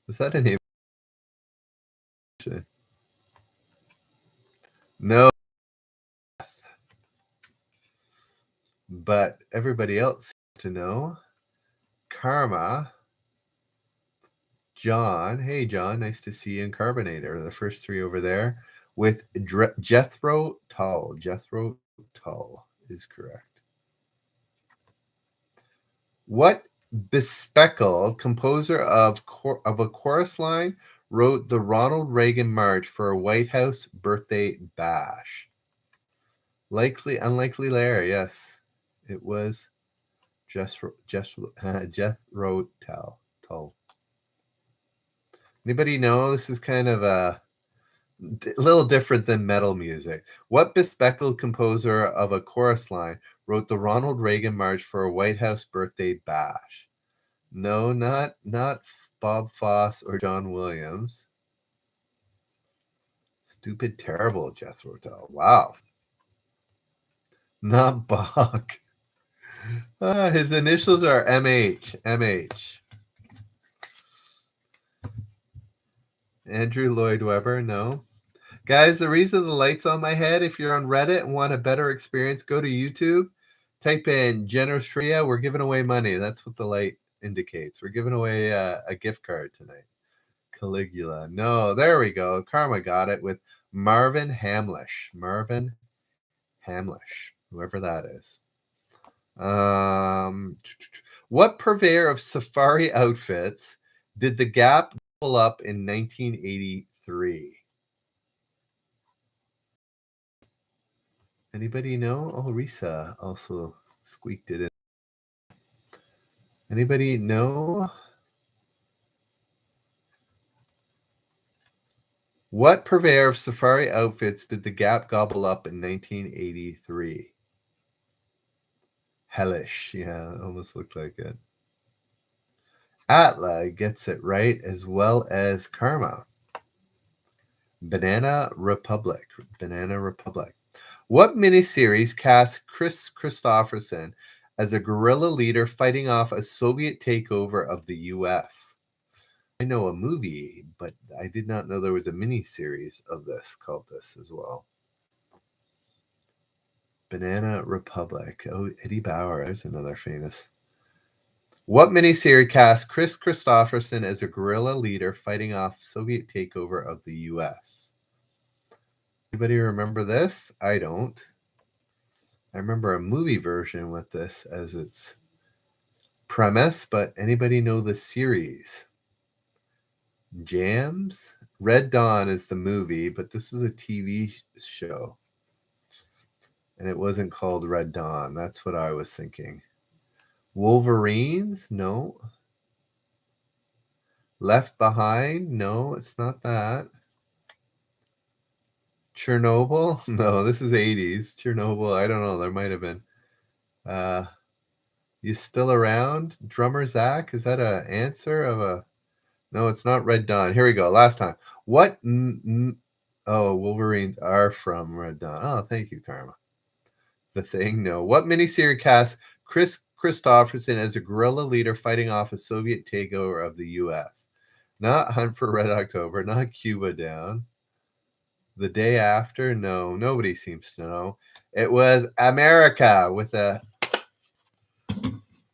Was that a name? No. But everybody else to know. Karma. John. Hey, John. Nice to see you in Carbonator. The first three over there with Jethro Tull. Jethro Tull is correct. What bespectacled composer of a chorus line wrote the Ronald Reagan March for a White House birthday bash? Unlikely Larry, yes. It was Jethro Tull. Anybody know? This is kind of a little different than metal music. What bespectacled composer of a chorus line wrote the Ronald Reagan March for a White House birthday bash? No, not Bob Fosse or John Williams. Stupid, terrible Jethro Tull. Wow. Not Bach. His initials are MH. Andrew Lloyd Webber, no. Guys, the reason the light's on my head, if you're on Reddit and want a better experience, go to YouTube, type in generous trivia. We're giving away money. That's what the light indicates. We're giving away a gift card tonight. Caligula. No, there we go. Karma got it with Marvin Hamlish. Marvin Hamlish, whoever that is. What purveyor of safari outfits did the Gap pull up in 1983? Anybody know? Oh, Risa also squeaked it in. Anybody know? What purveyor of safari outfits did the Gap gobble up in 1983? Hellish. Yeah, almost looked like it. Atla gets it right, as well as Karma. Banana Republic. Banana Republic. What miniseries cast Chris Christopherson as a guerrilla leader fighting off a Soviet takeover of the U.S.? I know a movie, but I did not know there was a miniseries of this called this as well. Banana Republic. Oh, Eddie Bauer. There's another famous. What miniseries cast Chris Christopherson as a guerrilla leader fighting off Soviet takeover of the U.S.? Anybody remember this? I don't. I remember a movie version with this as its premise, but anybody know the series? Jams? Red Dawn is the movie, but this is a TV show. And it wasn't called Red Dawn. That's what I was thinking. Wolverines? No. Left Behind? No, it's not that. Chernobyl? No, this is 80s. Chernobyl, I don't know. There might have been. You Still Around? Drummer Zach? Is that an answer of a... No, it's not Red Dawn. Here we go. Last time. What? Oh, Wolverines are from Red Dawn. Oh, thank you, Karma. The Thing? No. What miniseries cast Chris Christopherson as a guerrilla leader fighting off a Soviet takeover of the U.S.? Not Hunt for Red October. Not Cuba Down. The Day After? No, nobody seems to know. It was America with a...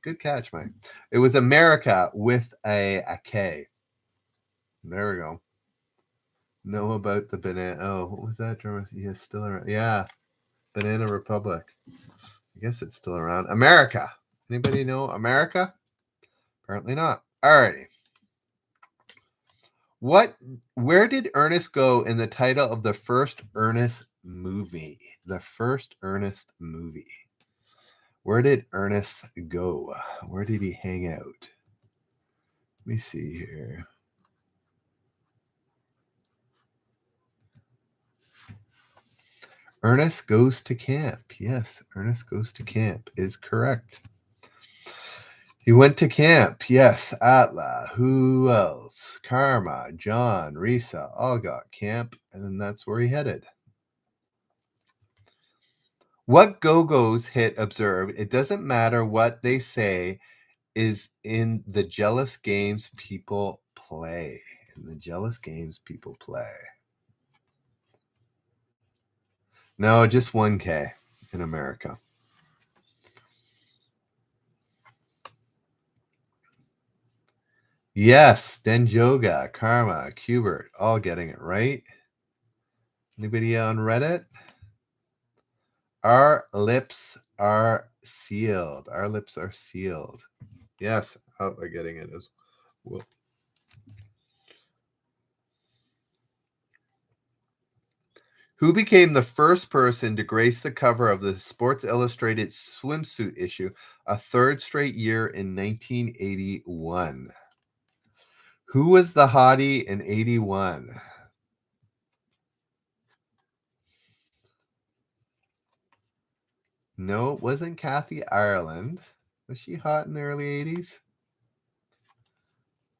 Good catch, Mike. It was America with a K. There we go. Know about the banana. Oh, what was that? Yeah, still around. Yeah, Banana Republic. I guess it's still around. America. Anybody know America? Apparently not. Alrighty. Where did Ernest go in the title of the first Ernest movie? The first Ernest movie. Where did Ernest go? Where did he hang out? Let me see here. Ernest Goes to Camp. Yes, Ernest Goes to Camp is correct. He went to camp. Yes, Atla. Who else? Karma, John, Risa, all got camp, and then that's where he headed. What Go-Go's hit observed, it doesn't matter what they say, is in the jealous games people play. In the jealous games people play. No, just 1K in America. Yes, Denjoga, Karma, Cubert, all getting it right. Anybody on Reddit? Our lips are sealed. Our lips are sealed. Yes, I'm getting it as well. Who became the first person to grace the cover of the Sports Illustrated swimsuit issue a third straight year in 1981? Who was the hottie in 81? No, it wasn't Kathy Ireland. Was she hot in the early 80s?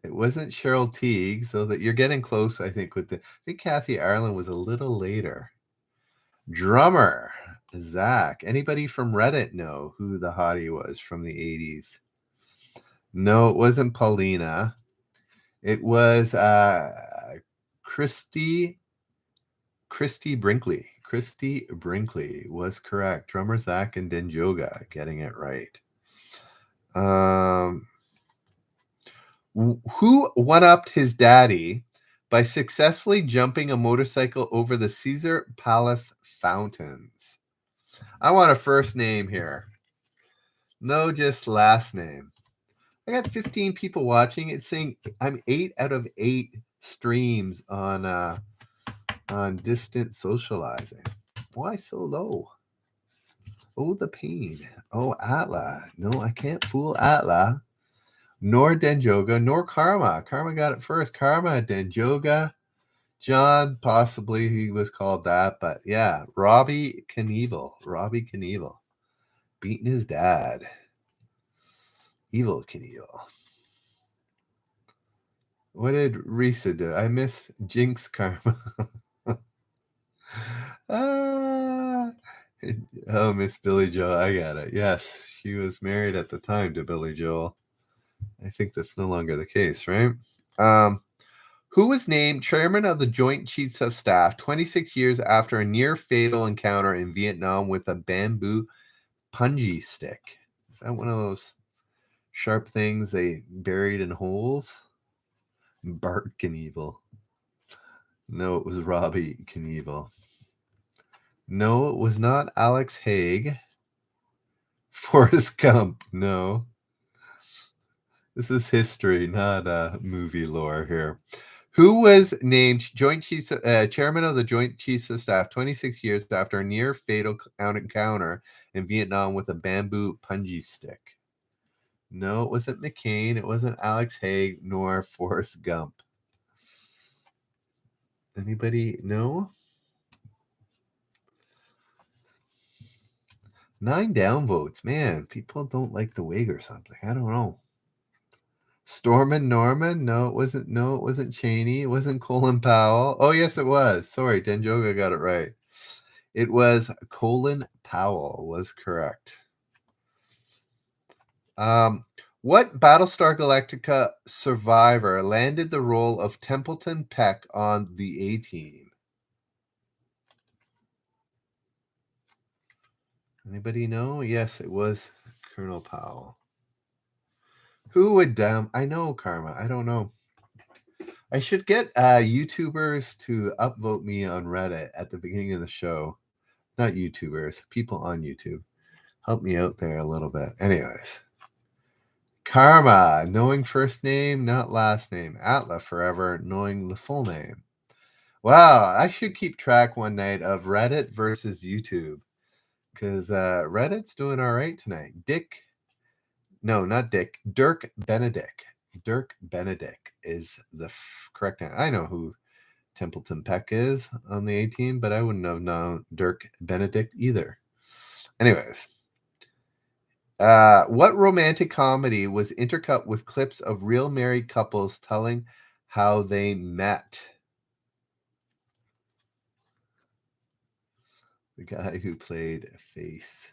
It wasn't Cheryl Teague, so that you're getting close, I think, with I think Kathy Ireland was a little later. Drummer, Zach. Anybody from Reddit know who the hottie was from the 80s? No, it wasn't Paulina. It was Christy Christy Brinkley. Christy Brinkley was correct. Drummer Zach and Denjoga getting it right. Who one-upped his daddy by successfully jumping a motorcycle over the Caesar Palace fountains? I want a first name here. No, just last name. I got 15 people watching. It's saying I'm 8 out of 8 streams on distant socializing. Why so low? Oh, the pain. Oh, Atla. No, I can't fool Atla. Nor Denjoga, nor Karma. Karma got it first. Karma, Denjoga, John, possibly he was called that, but yeah, Robbie Knievel. Robbie Knievel. Beating his dad. Evil Knievel. What did Risa do? I miss Jinx Karma. Oh, Miss Billy Joel. I got it. Yes, she was married at the time to Billy Joel. I think that's no longer the case, right? Who was named chairman of the Joint Chiefs of Staff 26 years after a near-fatal encounter in Vietnam with a bamboo punji stick? Is that one of those sharp things they buried in holes? Bart Knievel. No, it was Robbie Knievel. No, it was not Alex Haig. Forrest Gump. No. This is history, not movie lore here. Who was named chairman of the Joint Chiefs of Staff 26 years after a near-fatal encounter in Vietnam with a bamboo punji stick? No, it wasn't McCain. It wasn't Alex Haig, nor Forrest Gump. Anybody know? 9 downvotes. Man, people don't like the wig or something. I don't know. Stormin Norman? No, it wasn't. No, it wasn't Cheney. It wasn't Colin Powell. Oh, yes, it was. Sorry, Denjoga got it right. It was Colin Powell was correct. What Battlestar Galactica survivor landed the role of Templeton Peck on the A-Team? Anybody know? Yes, it was Colonel Powell. Who would I know, Karma. I don't know. I should get YouTubers to upvote me on Reddit at the beginning of the show. Not YouTubers, people on YouTube. Help me out there a little bit. Anyways. Karma, knowing first name, not last name. Atla forever, knowing the full name. Wow, I should keep track one night of Reddit versus YouTube. Because Reddit's doing all right tonight. Dirk Benedict. Dirk Benedict is the correct name. I know who Templeton Peck is on the A-Team, but I wouldn't have known Dirk Benedict either. Anyways, what romantic comedy was intercut with clips of real married couples telling how they met? The guy who played Face.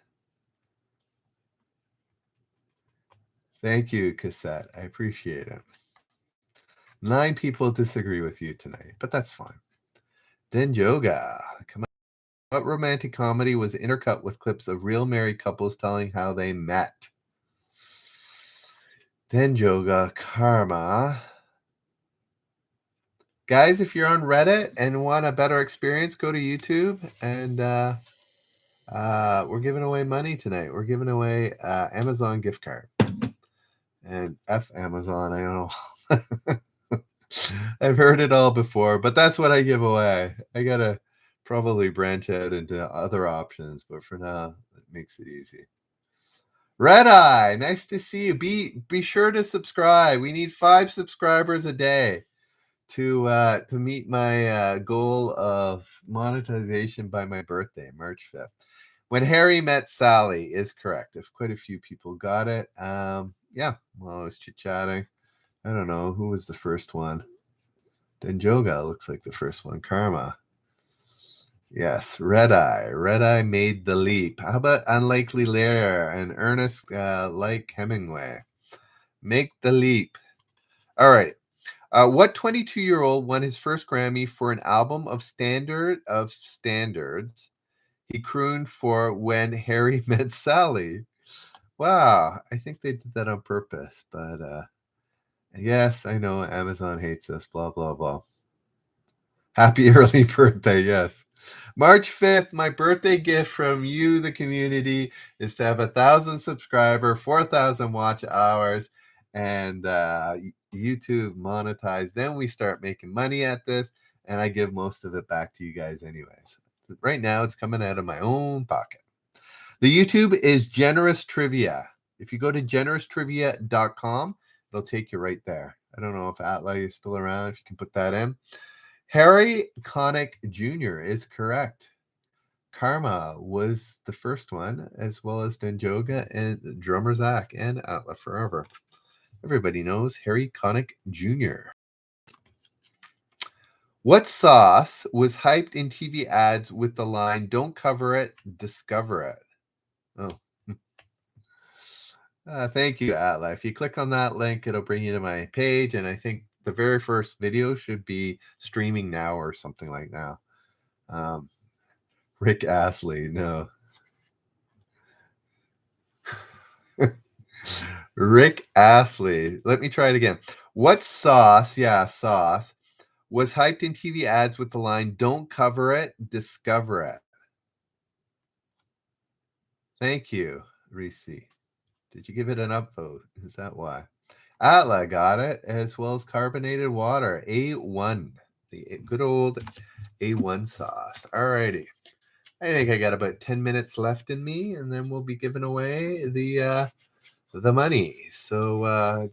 Thank you, Cassette. I appreciate it. 9 people disagree with you tonight, but that's fine. Denjoga, come on. What romantic comedy was intercut with clips of real married couples telling how they met? Denjoga, Karma. Guys, if you're on Reddit and want a better experience, go to YouTube, and we're giving away money tonight. We're giving away Amazon gift card. And F Amazon, I don't know. I've heard it all before, but that's what I give away. I gotta probably branch out into other options, but for now, it makes it easy. Red Eye, nice to see you. Be sure to subscribe. We need 5 subscribers a day to meet my goal of monetization by my birthday, March 5th. When Harry Met Sally is correct. If quite a few people got it. Yeah, while I was chit-chatting. I don't know. Who was the first one? Denjoga looks like the first one. Karma. Yes, Red Eye. Red Eye made the leap. How about Unlikely Lair and Ernest like Hemingway? Make the leap. All right. What 22-year-old won his first Grammy for an album of standards he crooned for When Harry Met Sally? Wow, I think they did that on purpose, but yes, I know Amazon hates us, blah, blah, blah. Happy early birthday, yes. March 5th, my birthday gift from you, the community, is to have 1,000 subscriber, 4,000 watch hours, and YouTube monetize. Then we start making money at this, and I give most of it back to you guys anyways. Right now, it's coming out of my own pocket. The YouTube is Generous Trivia. If you go to generoustrivia.com, it'll take you right there. I don't know if Atla is still around, if you can put that in. Harry Connick Jr. is correct. Karma was the first one, as well as Denjoga and Drummer Zach and Atla Forever. Everybody knows Harry Connick Jr. What sauce was hyped in TV ads with the line, "Don't cover it, discover it"? Oh. Thank you, Atla. If you click on that link, it'll bring you to my page, and I think the very first video should be streaming now or something like that. Rick Astley, no. Rick Astley. Let me try it again. What sauce, was hyped in TV ads with the line, "Don't cover it, discover it"? Thank you, Reese. Did you give it an upvote? Is that why? Atla got it, as well as carbonated water. A1. The good old A1 sauce. Alrighty. I think I got about 10 minutes left in me, and then we'll be giving away the money. So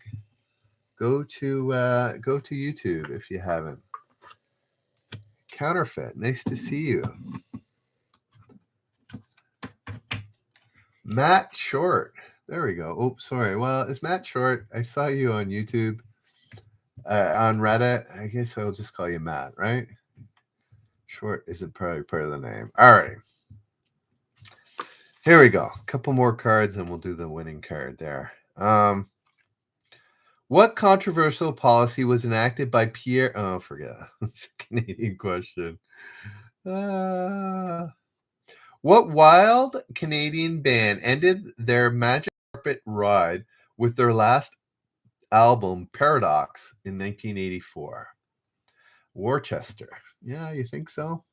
go to YouTube if you haven't. Counterfeit. Nice to see you. Matt Short. There we go. Oh, sorry. Well, it's Matt Short. I saw you on YouTube, on Reddit. I guess I'll just call you Matt, right? Short isn't probably part of the name. All right. Here we go. A couple more cards and we'll do the winning card there. What controversial policy was enacted by Pierre? Oh, forget. It's a Canadian question. What wild Canadian band ended their magic carpet ride with their last album, Paradox, in 1984? Worcester. Yeah, you think so?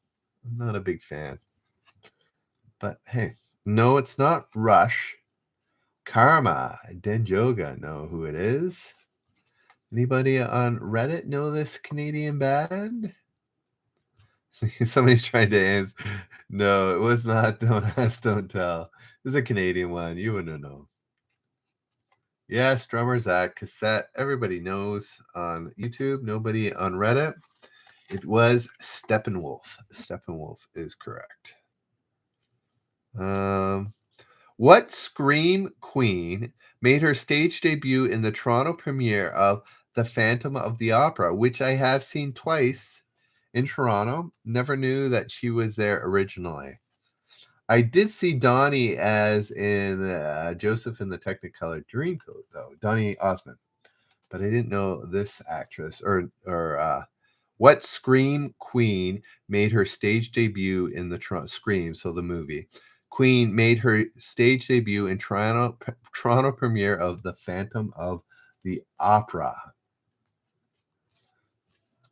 I'm not a big fan. But hey, no, it's not Rush. Karma. Denjoga know who it is. Anybody on Reddit know this Canadian band? Somebody's trying to answer. No, it was not Don't Ask, Don't Tell. It was a Canadian one. You wouldn't know. Yes, Drummer Zach, cassette. Everybody knows on YouTube. Nobody on Reddit. It was Steppenwolf. Steppenwolf is correct. What Scream Queen made her stage debut in the Toronto premiere of The Phantom of the Opera, which I have seen twice in Toronto. Never knew that she was there originally. I did see Donnie as in Joseph in the Technicolor Dreamcoat, though. Donnie Osmond. But I didn't know this actress. Or what Scream Queen made her stage debut in the Scream, so the movie. Queen made her stage debut in Toronto premiere of The Phantom of the Opera.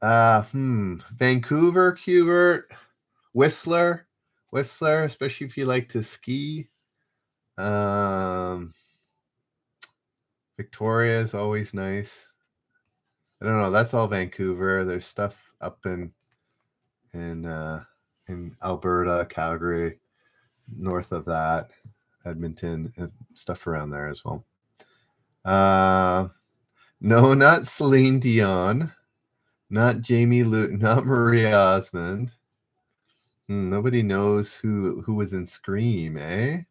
Vancouver, Cubert, Whistler, especially if you like to ski. Victoria is always nice. I don't know. That's all Vancouver. There's stuff up in Alberta, Calgary, north of that, Edmonton, stuff around there as well. No, not Celine Dion, not Jamie Luton, not Maria Osmond. Nobody knows who was in Scream, eh?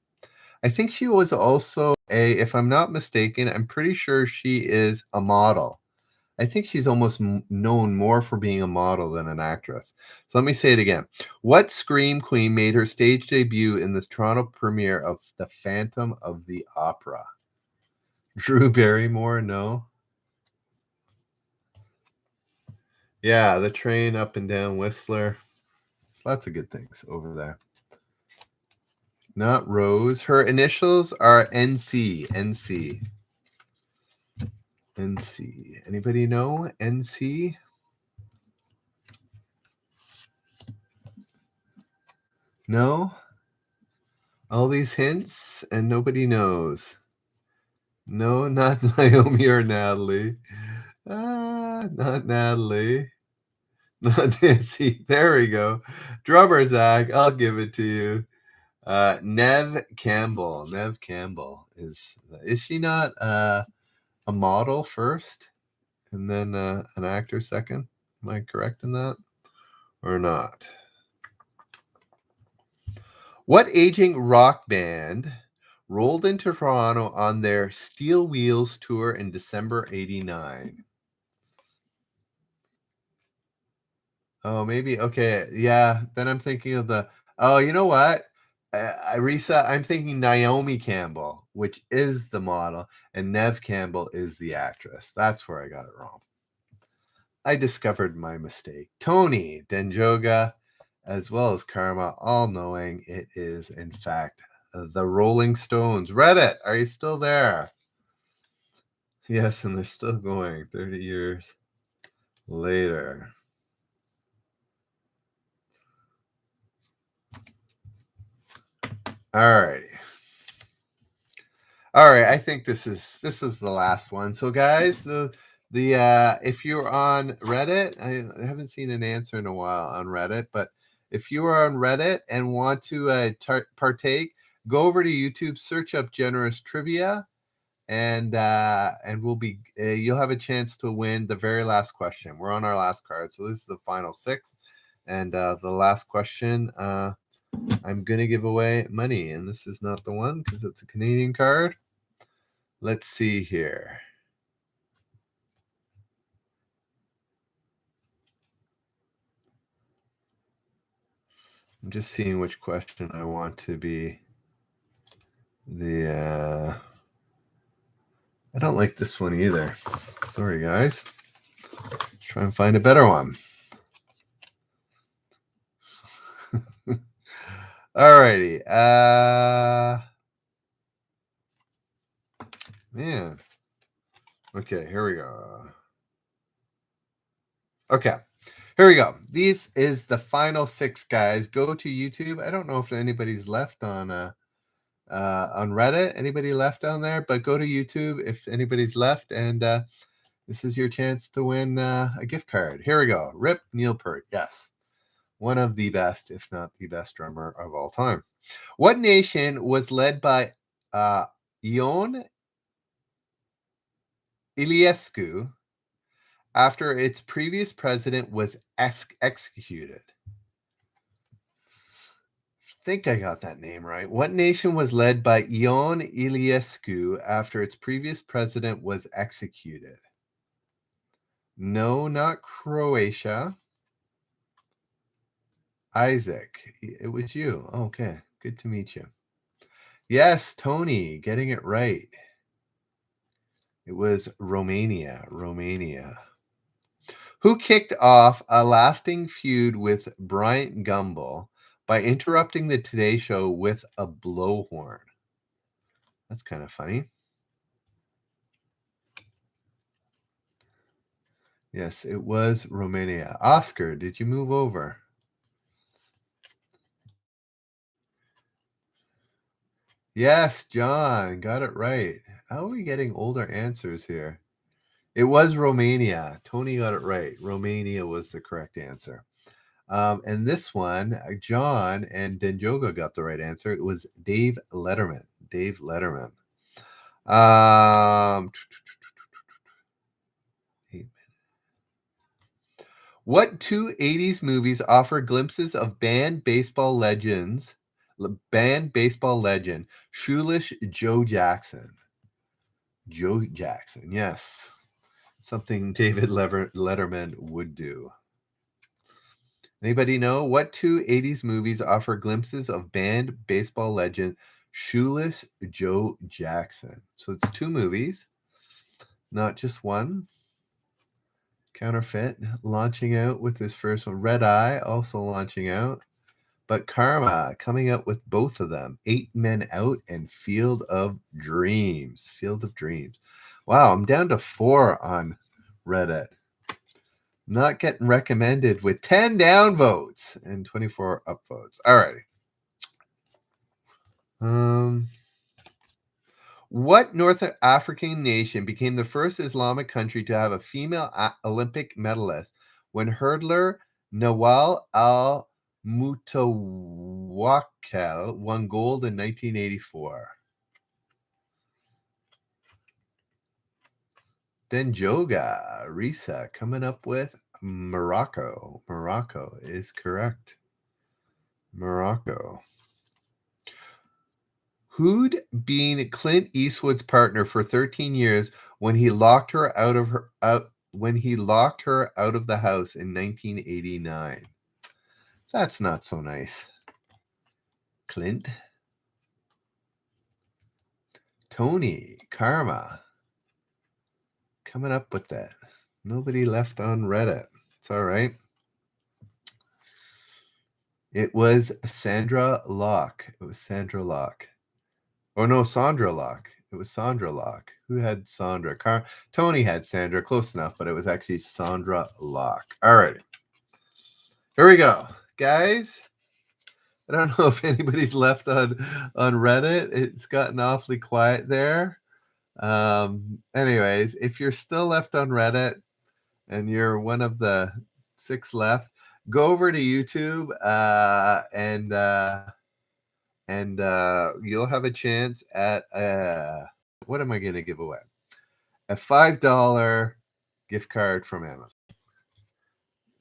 I think she was also if I'm not mistaken, I'm pretty sure she is a model. I think she's almost known more for being a model than an actress. So let me say it again. What Scream Queen made her stage debut in the Toronto premiere of The Phantom of the Opera? Drew Barrymore? No. Yeah, the train up and down Whistler. There's lots of good things over there. Not Rose. Her initials are NC. NC. NC. Anybody know NC? No? All these hints and nobody knows. No, not Naomi or Natalie. Not Natalie. Not Nancy. There we go. Drummer Zach, I'll give it to you. Neve Campbell. Neve Campbell is she not a model first and then an actor second? Am I correct in that or not? What aging rock band rolled into Toronto on their Steel Wheels tour in December '89? Oh, maybe. Okay. Yeah. Then I'm thinking of the. Oh, you know what? I'm thinking Naomi Campbell, which is the model, and Neve Campbell is the actress. That's where I got it wrong. I discovered my mistake. Tony Denjoga, as well as Karma, all knowing it is, in fact, the Rolling Stones. Reddit, are you still there? Yes, and they're still going 30 years later. All right. All right, I think this is the last one. So guys, the if you're on Reddit, I haven't seen an answer in a while on Reddit, but if you are on Reddit and want to partake, go over to YouTube, search up Generous Trivia, and we'll be you'll have a chance to win the very last question. We're on our last card, so this is the final 6, and the last question. I'm gonna give away money, and this is not the one because it's a Canadian card. Let's see here. I'm just seeing which question I want to be the. I don't like this one either. Sorry, guys. Let's try and find a better one. Alrighty. Man. Okay, here we go. Okay. Here we go. This is the final 6, guys. Go to YouTube. I don't know if anybody's left on Reddit. Anybody left on there? But go to YouTube if anybody's left, and this is your chance to win a gift card. Here we go. Rip Neil Peart. Yes. One of the best, if not the best drummer of all time. What nation was led by Ion Iliescu after its previous president was executed? I think I got that name right. What nation was led by Ion Iliescu after its previous president was executed? No, not Croatia. Isaac, it was you. Okay, good to meet you. Yes, Tony, getting it right. It was Romania. Romania. Who kicked off a lasting feud with Bryant Gumbel by interrupting the Today Show with a blowhorn? That's kind of funny. Yes, it was Romania. Oscar, did you move over? Yes, John, got it right. How are we getting older answers here? It was Romania. Tony got it right. Romania was the correct answer. And this one, John and Denjoga got the right answer. It was Dave Letterman. Dave Letterman. 8 minutes. What 2 80s movies offer glimpses of band baseball legend Shoeless Joe Jackson? Joe Jackson, yes. Something David Letterman would do. Anybody know what 2 80s movies offer glimpses of band baseball legend Shoeless Joe Jackson? So it's 2 movies, not just one. Counterfeit launching out with his first one. Red Eye also launching out. But Karma coming out with both of them. 8 Men Out and Field of Dreams. Field of Dreams. Wow, I'm down to 4 on Reddit. Not getting recommended with 10 down votes and 24 up votes. All right. What North African nation became the first Islamic country to have a female Olympic medalist when hurdler Nawal al-Mutawakkil won gold in 1984? Then Joga Risa coming up with Morocco. Morocco is correct. Morocco. Who'd been Clint Eastwood's partner for 13 years when he locked her out of the house in 1989? That's not so nice. Clint. Tony Karma coming up with that. Nobody left on Reddit. It's all right. It was Sandra Locke. It was Sandra Locke. Oh, no, Sandra Locke. It was Sandra Locke. Who had Sandra? Tony had Sandra. Close enough, but it was actually Sandra Locke. All right. Here we go. Guys, I don't know if anybody's left on Reddit. It's gotten awfully quiet there. Anyways, if you're still left on Reddit and you're one of the 6 left, go over to YouTube and you'll have a chance at what am I going to give away? A $5 gift card from Amazon.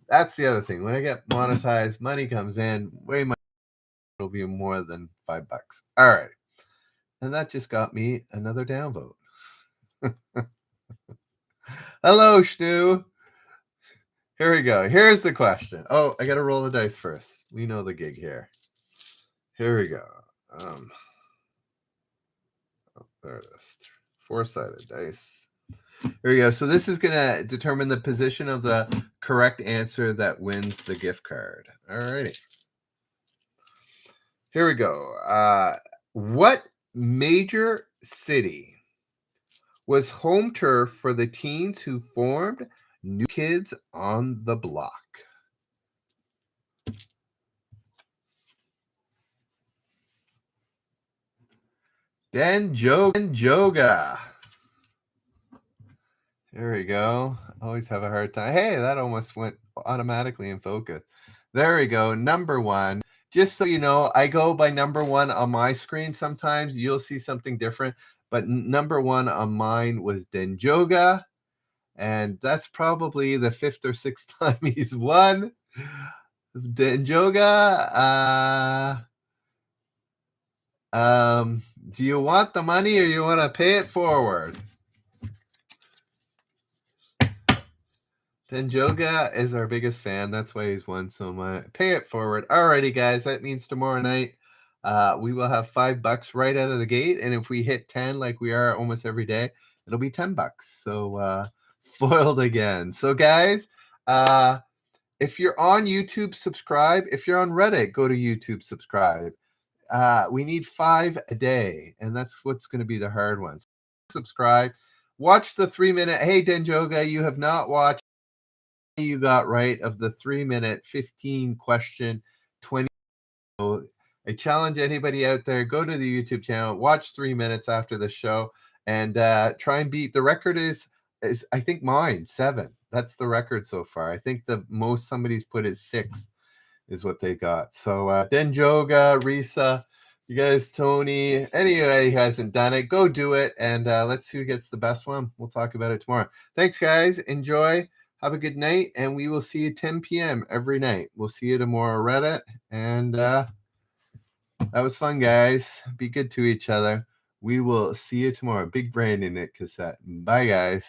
That's the other thing. When I get monetized, money comes in. Way more. It'll be more than $5. All right. And that just got me another downvote. Hello, Stu. Here we go. Here's the question. Oh, I got to roll the dice first. We know the gig here. Here we go. There it is. 4-sided dice. Here we go. So this is going to determine the position of the correct answer that wins the gift card. All righty. Here we go. What major city was home turf for the teens who formed New Kids on the Block? Dan Joga. There we go. Always have a hard time. Hey, that almost went automatically in focus. There we go. Number 1. Just so you know, I go by number 1 on my screen. Sometimes you'll see something different, but number 1 on mine was Denjoga, and that's probably the 5th or 6th time he's won. Denjoga, do you want the money or you want to pay it forward? Denjoga is our biggest fan. That's why he's won so much. Pay it forward. Alrighty, guys. That means tomorrow night we will have $5 right out of the gate. And if we hit 10 like we are almost every day, it'll be $10. So foiled again. So guys, if you're on YouTube, subscribe. If you're on Reddit, go to YouTube, subscribe. We need 5 a day, and that's what's going to be the hard one. So subscribe. Watch the 3-minute. Hey, Denjoga, you have not watched. You got right of the 3-minute 15 question 20. I challenge anybody out there, go to the YouTube channel, watch 3 minutes after the show, and try and beat the record is I think mine 7. That's the record so far. I think the most somebody's put is 6 is what they got. So Denjoga, Risa, you guys, Tony, anybody who hasn't done it, go do it, and let's see who gets the best one. We'll talk about it tomorrow. Thanks, guys. Enjoy. Have a good night, and we will see you 10 p.m. every night. We'll see you tomorrow, Reddit, and that was fun, guys. Be good to each other. We will see you tomorrow. Big brain in it, cassette. Bye, guys.